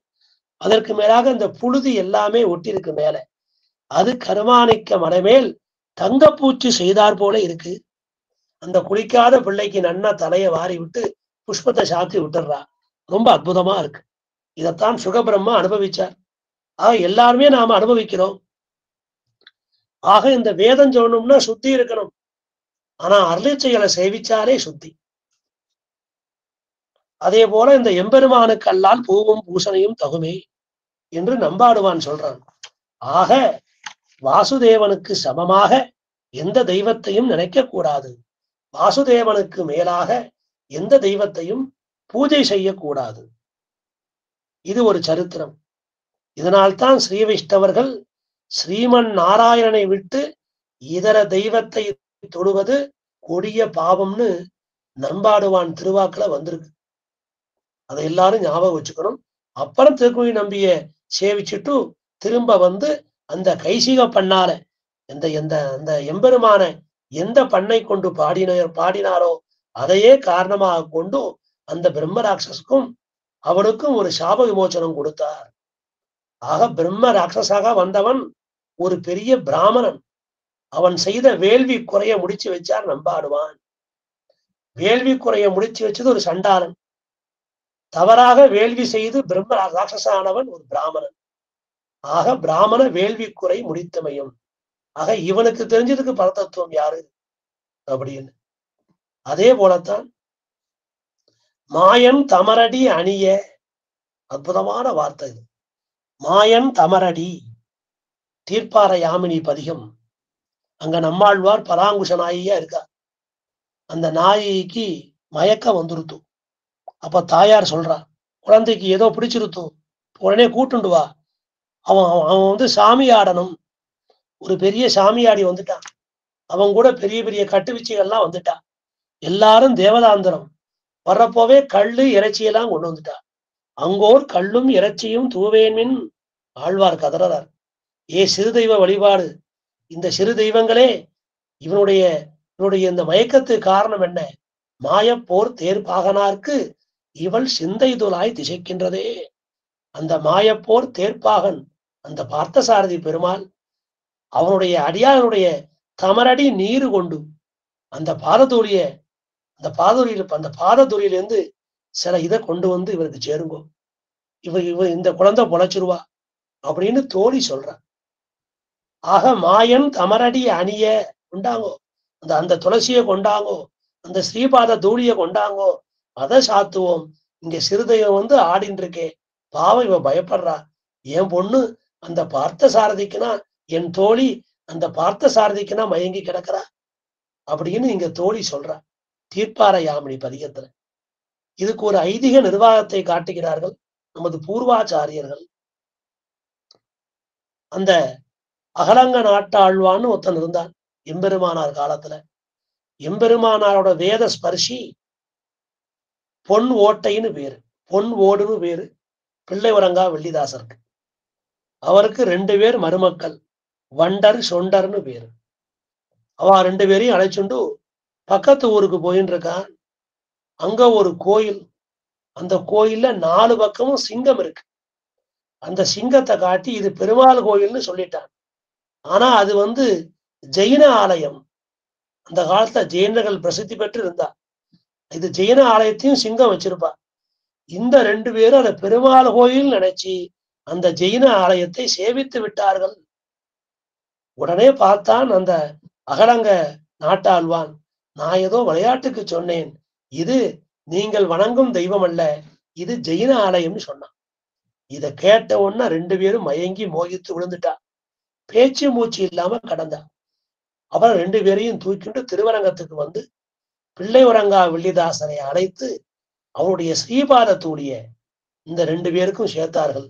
B: அதற்கு மேலாக இந்த புழுதி எல்லாமே ஒட்டி இருக்கு மேல. அது கருமாணிக்க மலை மேல் தங்கப்பூச்சி செய்தார் போல இருக்கு. அந்த குளிக்காத பிள்ளைக்கு நன்னா தலையை வாரி விட்டு புஷ்பத்தை சாத்தி விட்டுறா. ரொம்ப அற்புதமா இருக்கு. இதைத்தான் சுகபிரம்மா அனுபவிச்சார். ஆக எல்லாருமே நாம அனுபவிக்கிறோம். ஆக இந்த வேதம் சொல்லணும்னா சுத்தி இருக்கணும். ஆனா அருளிச்செயலை சேவிச்சாலே சுத்தி. அதே போல இந்த எம்பெருமானுக்கு அல்லால் பூவும் பூசணையும் தகுமே என்று நம்பாடுவான் சொல்றான். ஆக வாசுதேவனுக்கு சமமாக எந்த தெய்வத்தையும் நினைக்க கூடாது. வாசுதேவனுக்கு மேலாக எந்த தெய்வத்தையும் பூஜை செய்யக்கூடாது. இது ஒரு சரித்திரம். இதனால்தான் ஸ்ரீ வைஷ்ணவர்கள் ஸ்ரீமன் நாராயணனை விட்டு இதர தெய்வத்தை தொடுவது கொடிய பாவம்னு நம்பாடுவான் திருவாக்குல வந்திருக்கு. அதை எல்லாரும் ஞாபகம் வச்சுக்கணும். அப்புறம் திருக்குறள் நம்பிய சேவிச்சுட்டு திரும்ப வந்து அந்த கைசிக பண்ணால அந்த எம்பெருமான எந்த பண்ணை கொண்டு பாடினாரோ அதையே காரணமாக கொண்டு அந்த பிரம்ம ராட்சசுக்கும் அவனுக்கும் ஒரு சாப விமோச்சனம் கொடுத்தார். ஆக பிரம்ம ராட்சசாக வந்தவன் ஒரு பெரிய பிராமணன். அவன் செய்த வேள்வி குறைய முடிச்சு வச்சார் நம்பாடுவான். வேள்வி குறைய முடிச்சு வச்சது ஒரு சண்டாளன். தவறாக வேள்வி செய்து பிரம்ம ராட்சசானவன் ஒரு பிராமணன். ஆக பிராமண வேள்வி குறை முடித்தமையும். ஆக இவனுக்கு தெரிஞ்சதுக்கு பரதத்துவம் யாரு அப்படின்னு. அதே போலத்தான் மாயன் தமரடி அணிய, அற்புதமான வார்த்தை இது. மாயன் தமரடி, தீர்ப்பார யாமினி பதிகம். அங்க நம்மாழ்வார் பராங்குஷ நாயியா இருக்கா. அந்த நாய்க்கு மயக்கம் வந்துருத்து. அப்ப தாயார் சொல்றா, குழந்தைக்கு ஏதோ பிடிச்சிருத்தும், உடனே கூட்டுண்டு வா. அவன் வந்து சாமி ஆடணும். ஒரு பெரிய சாமியாடி வந்துட்டான். அவன் கூட பெரிய பெரிய கட்டுவிச்சிகள்லாம் வந்துட்டான். எல்லாரும் தேவதாந்திரம் வர்றப்போவே கல்லு இறைச்சியெல்லாம் கொண்டு வந்துட்டா. அங்கோர் கல்லும் இறைச்சியும் தூவேன்மின் ஆழ்வார் கதறார். சிறு தெய்வ வழிபாடு. இந்த சிறு தெய்வங்களே இவனுடைய இந்த மயக்கத்துக்கு காரணம் என்ன? மாயப்போர் தேர்ப்பாகனார்க்கு இவள் சிந்தை துளாய் திசைக்கின்றதே. அந்த மாயப்போர் தேர்ப்பாகன் அந்த பார்த்தசாரதி பெருமாள் அவனுடைய அடியாருடைய தமரடி நீரு கொண்டு அந்த பாததூளியிலிருந்து சில இதை கொண்டு வந்து இவருக்கு சேருங்கோ, இவ இந்த குழந்தை பொழைச்சிருவா அப்படின்னு தோழி சொல்றான். ஆக மாயன் தமரடி அணிய கொண்டாங்கோ, அந்த துளசியை கொண்டாங்கோ, அந்த ஸ்ரீபாத தூளியை கொண்டாங்கோ, அதை சாத்துவோம். இங்க சிறுதெய்வம் வந்து ஆடின்னு இருக்கே, பாவம் இவ பயப்படுறா. என் பொண்ணு அந்த பார்த்த சாரதிக்குனா, என் தோழி அந்த பார்த்த சாரதிக்குனா மயங்கி கிடக்கிறா அப்படின்னு இங்க தோழி சொல்றா தீர்ப்பார யாமினி பதிகத்துல. இதுக்கு ஒரு ஐதீக நிர்வாகத்தை காட்டுகிறார்கள் நமது பூர்வாச்சாரியர்கள். அந்த அகலங்க நாட்டாழ்வான்னு ஒருத்தன் இருந்தான் எம்பெருமானார் காலத்துல. எம்பெருமானாரோட வேத ஸ்பர்ஷி பொன் ஓட்டைன்னு பேரு, பொன் ஓடுன்னு பேரு பிள்ளைவரங்கா வெள்ளிதாசருக்கு. அவருக்கு 2 பேர் மருமக்கள், வண்டர் சொண்டர்னு பேரு. அவ 2 பேரையும் அழைச்சுண்டு பக்கத்து ஊருக்கு போயின்னு இருக்கான். அங்க ஒரு கோயில், அந்த கோயில்ல 4 பக்கமும் சிங்கம் இருக்கு. அந்த சிங்கத்தை காட்டி இது பெருமாள் கோயில்னு சொல்லிட்டான். ஆனா அது வந்து ஜெயின ஆலயம். அந்த காலத்துல ஜெயினர்கள் பிரசித்தி பெற்று இருந்தா. இது ஜெயின ஆலயத்தையும் சிங்கம் வச்சிருப்பா. இந்த 2 பேரும் அதை பெருமாள் கோயில் நினைச்சு அந்த ஜெயின ஆலயத்தை சேவித்து விட்டார்கள். உடனே பார்த்தான் அந்த அகலங்க நாட்டாழ்வான், நான் ஏதோ விளையாட்டுக்கு சொன்னேன், இது நீங்கள் வணங்கும் தெய்வம் அல்ல, இது ஜெயின ஆலயம்னு சொன்னான். இத கேட்ட உடனே 2 பேரும் மயங்கி மோகித்து விழுந்துட்டா. பேச்சு மூச்சு இல்லாம கடந்தா. அப்புறம் 2 பேரையும் தூக்கிட்டு திருவரங்கத்துக்கு வந்து பிள்ளை உரங்கா வில்லிதாசனை அழைத்து அவருடைய ஸ்ரீபாதத்தூடைய இந்த 2 பேருக்கும் சேர்த்தார்கள்.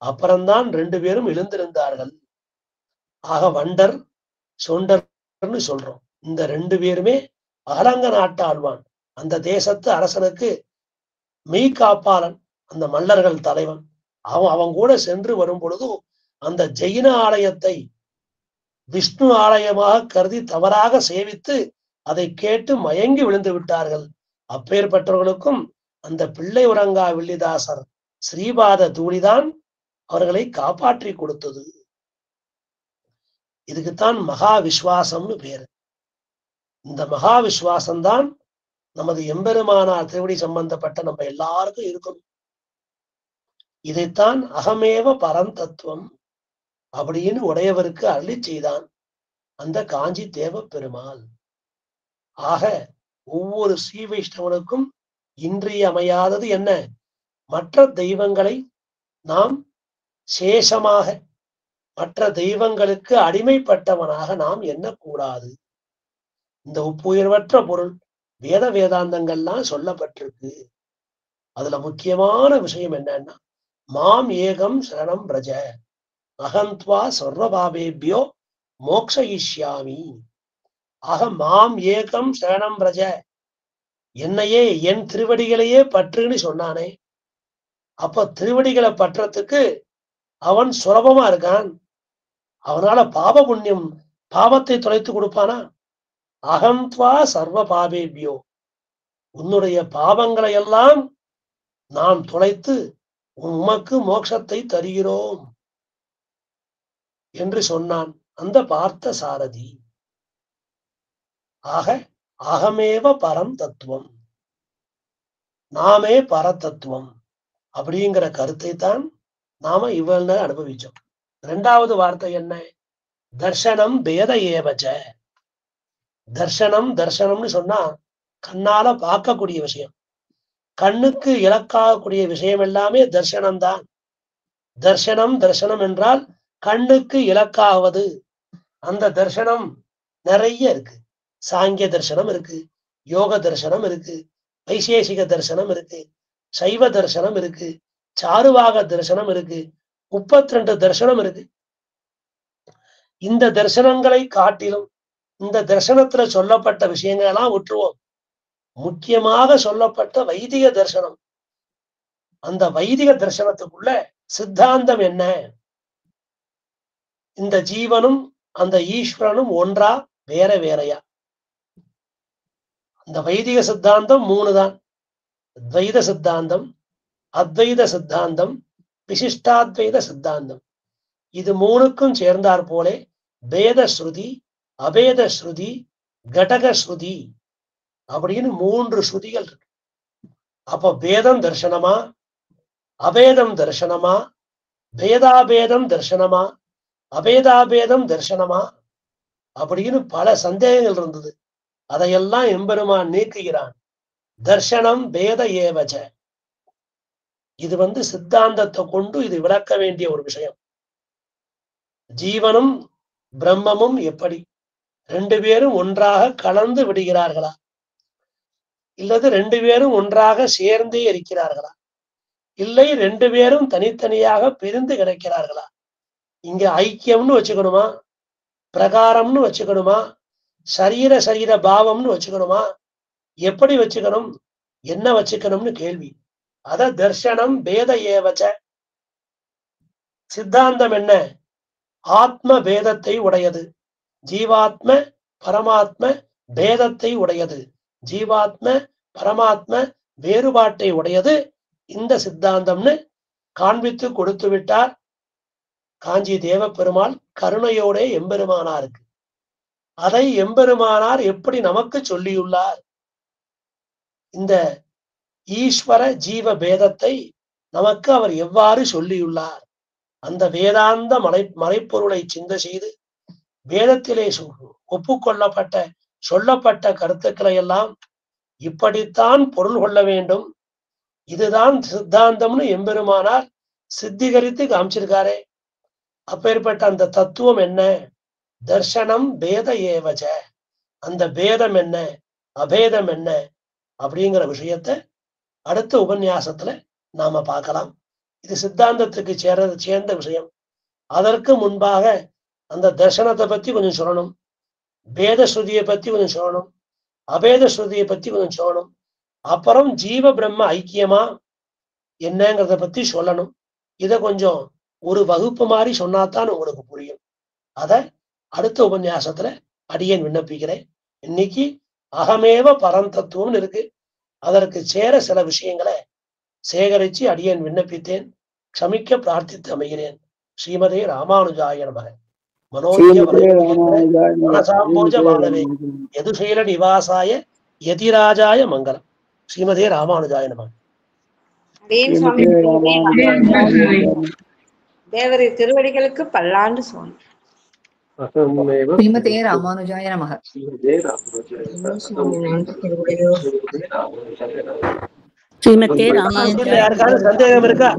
B: அப்புறம்தான் 2 பேரும் எழுந்திருந்தார்கள். ஆக வண்டர் சொண்டர்னு சொல்றோம். இந்த 2 பேருமே அரங்க நாட்டு ஆழ்வான், அந்த தேசத்து அரசனுக்கு மெய்காப்பாளன், அந்த மல்லர்கள் தலைவன். அவன் கூட சென்று வரும் பொழுதும் அந்த ஜெயின ஆலயத்தை விஷ்ணு ஆலயமாக கருதி தவறாக சேவித்து அதை கேட்டு மயங்கி விழுந்து விட்டார்கள். அப்பேற்பட்டவர்களுக்கும் அந்த பிள்ளை உரங்கா வில்லிதாசர் ஸ்ரீபாத தூளிதான் அவர்களை காப்பாற்றி கொடுத்தது. இதுக்குத்தான் மகா விஸ்வாசம்னு பேரு. இந்த மகா விஸ்வாசம்தான் நமது எம்பெருமானார் திருவடி சம்பந்தப்பட்ட நம்ம எல்லாருக்கும் இருக்கணும். இதைத்தான் அகமேவ பரந்தத்துவம் அப்படின்னு உடையவருக்கு அருளி செய்தான் அந்த காஞ்சி தேவ பெருமாள். ஆக ஒவ்வொரு ஸ்ரீ வைஷ்ணவனுக்கும் இன்றியமையாதது என்ன? மற்ற தெய்வங்களை நாம் சேஷமாக, மற்ற தெய்வங்களுக்கு அடிமைப்பட்டவனாக நாம் எண்ணக்கூடாது. இந்த ஒப்புயர்வற்ற பொருள் வேதாந்தங்கள்லாம் சொல்லப்பட்டிருக்கு. அதுல முக்கியமான விஷயம் என்னன்னா, மாம் ஏகம் சரணம் பிரஜ அகந்த்வா சர்வபாவேபியோ மோக்ஷயிஷ்யாமி. ஆக மாம் ஏகம் சரணம் பிரஜ, என்னையே என் திருவடிகளையே பற்றுன்னு சொன்னானே. அப்ப திருவடிகளை பற்றத்துக்கு அவன் சுலபமா இருக்கான். அவனால பாப புண்ணியம் பாவத்தை தொலைத்து கொடுப்பானா? அகந்த்வா சர்வ பாபேபியோ, உன்னுடைய பாவங்களை எல்லாம் நாம் தொலைத்து உமக்கு மோட்சத்தை தருகிறோம் என்று சொன்னான் அந்த பார்த்த சாரதி. ஆக அகமேவ பரம் தத்துவம், நாமே பரதத்துவம் அப்படிங்கிற கருத்தை தான் நாம இவ்வளவு அனுபவிச்சோம். 2வது வார்த்தை என்ன? தர்சனம் பேத ஏவச்ச. தர்சனம்னு சொன்னா கண்ணால பார்க்கக்கூடிய விஷயம், கண்ணுக்கு இலக்காகக்கூடிய விஷயம் எல்லாமே தர்சனம்தான். தர்சனம் என்றால் கண்ணுக்கு இலக்காவது. அந்த தர்சனம் நிறைய இருக்கு. சாங்கிய தர்சனம் இருக்கு, யோக தர்சனம் இருக்கு, வைசேஷிக தர்சனம் இருக்கு, சைவ தர்சனம் இருக்கு, சாருவாக தர்சனம் இருக்கு, 32 தர்சனம் இருக்கு. இந்த தர்சனங்களை காட்டிலும் இந்த தர்சனத்துல சொல்லப்பட்ட விஷயங்கள் எல்லாம் விட்டுருவோம். முக்கியமாக சொல்லப்பட்ட வைதிக தர்சனம், அந்த வைதிக தர்சனத்துக்குள்ள சித்தாந்தம் என்ன? இந்த ஜீவனும் அந்த ஈஸ்வரனும் ஒன்றா வேற வேறையா? அந்த வைதிக சித்தாந்தம் 3 தான். துவைத சித்தாந்தம், அத்வைத சித்தாந்தம், விசிஷ்டாத்வைத சித்தாந்தம். இது 3க்கும் சேர்ந்தார் போலே பேத ஸ்ருதி, அபேத ஸ்ருதி, கடக ஸ்ருதி அப்படின்னு 3 ஸ்ருதிகள் இருக்கு. அப்ப பேதம் தர்சனமா, அபேதம் தர்சனமா, பேதாபேதம் தர்சனமா, அபேதாபேதம் தர்சனமா அப்படின்னு பல சந்தேகங்கள் இருந்தது. அதையெல்லாம் எம்பெருமான் நீக்குகிறான். தர்சனம் பேத ஏவச்ச. இது சித்தாந்தத்தை கொண்டு இது விளக்க வேண்டிய ஒரு விஷயம். ஜீவனும் பிரம்மமும் எப்படி 2 பேரும் ஒன்றாக கலந்து விடுகிறார்களா, இல்லது 2 பேரும் ஒன்றாக சேர்ந்தே இருக்கிறார்களா, இல்லை 2 பேரும் தனித்தனியாக பிரிந்து கிடக்கிறார்களா? இங்க ஐக்கியம்னு வச்சுக்கணுமா, பிரகாரம்னு வச்சுக்கணுமா, சரீர பாவம்னு வச்சுக்கணுமா, எப்படி வச்சுக்கணும், என்ன வச்சுக்கணும்னு கேள்வி. அத தர்சனம் பேத ஏவச்ச. சித்தாந்தம் என்ன? ஆத்ம பேதத்தை உடையது, ஜீவாத்ம பரமாத்ம பேதத்தை உடையது, ஜீவாத்ம பரமாத்ம வேறுபாட்டை உடையது இந்த சித்தாந்தம்னு காண்பித்து கொடுத்து விட்டார் காஞ்சி தேவ பெருமாள் கருணையோட எம்பெருமானாருக்கு. அதை எம்பெருமானார் எப்படி நமக்கு சொல்லியுள்ளார்? இந்த ஈஸ்வர ஜீவ பேதத்தை நமக்கு அவர் எவ்வாறு சொல்லியுள்ளார்? அந்த வேதாந்த மறைப்பொருளை சிந்தை செய்து வேதத்திலே ஒப்புக்கொள்ளப்பட்ட சொல்லப்பட்ட கருத்துக்களை எல்லாம் இப்படித்தான் பொருள் கொள்ள வேண்டும், இதுதான் சித்தாந்தம்னு எம்பெருமானார் சித்திகரித்து காமிச்சிருக்காரே. அப்பேற்பட்ட அந்த தத்துவம் என்ன? தர்சனம் பேத ஏவச்ச. அந்த பேதம் என்ன, அபேதம் என்ன அப்படிங்கிற விஷயத்த அடுத்த உபன்யாசத்துல நாம பார்க்கலாம். இது சித்தாந்தத்துக்கு சேர்ந்த விஷயம். அதற்கு முன்பாக அந்த தர்சனத்தை பத்தி கொஞ்சம் சொல்லணும், பேத ஸ்ருதியை பத்தி கொஞ்சம் சொல்லணும், அபேத ஸ்ருதியை பத்தி கொஞ்சம் சொல்லணும். அப்புறம் ஜீவ பிரம்ம ஐக்கியமா என்னங்கிறத பத்தி சொல்லணும். இத கொஞ்சம் ஒரு வகுப்பு மாதிரி சொன்னாதான் உங்களுக்கு புரியும். அத அடுத்த உபன்யாசத்துல அடியேன் விண்ணப்பிக்கிறேன். இன்னைக்கு அகமேவ பரந்தத்துவம்னு இருக்கு. அதற்கு சேர சில விஷயங்களை சேகரிச்சு அடியேன் விண்ணப்பித்தேன். க்ஷமிக்க பிரார்த்தித்து அமைகிறேன். ஸ்ரீமதே ராமானுஜாய நமக. மனோஜ மனசாம்போஜ மாணவே யதுசீல நிவாசாய யதிராஜாய மங்களம். ஸ்ரீமதே ராமானுஜாய நமக.
F: தேவரி திருவடிகளுக்கு பல்லாண்டு சுவாமி.
G: ஸ்ரீமதே ராமானுஜாய நமக.
E: ஸ்ரீமதே ராமானுஜாய.
B: யாருக்காவது சந்தேகம் இருக்கா?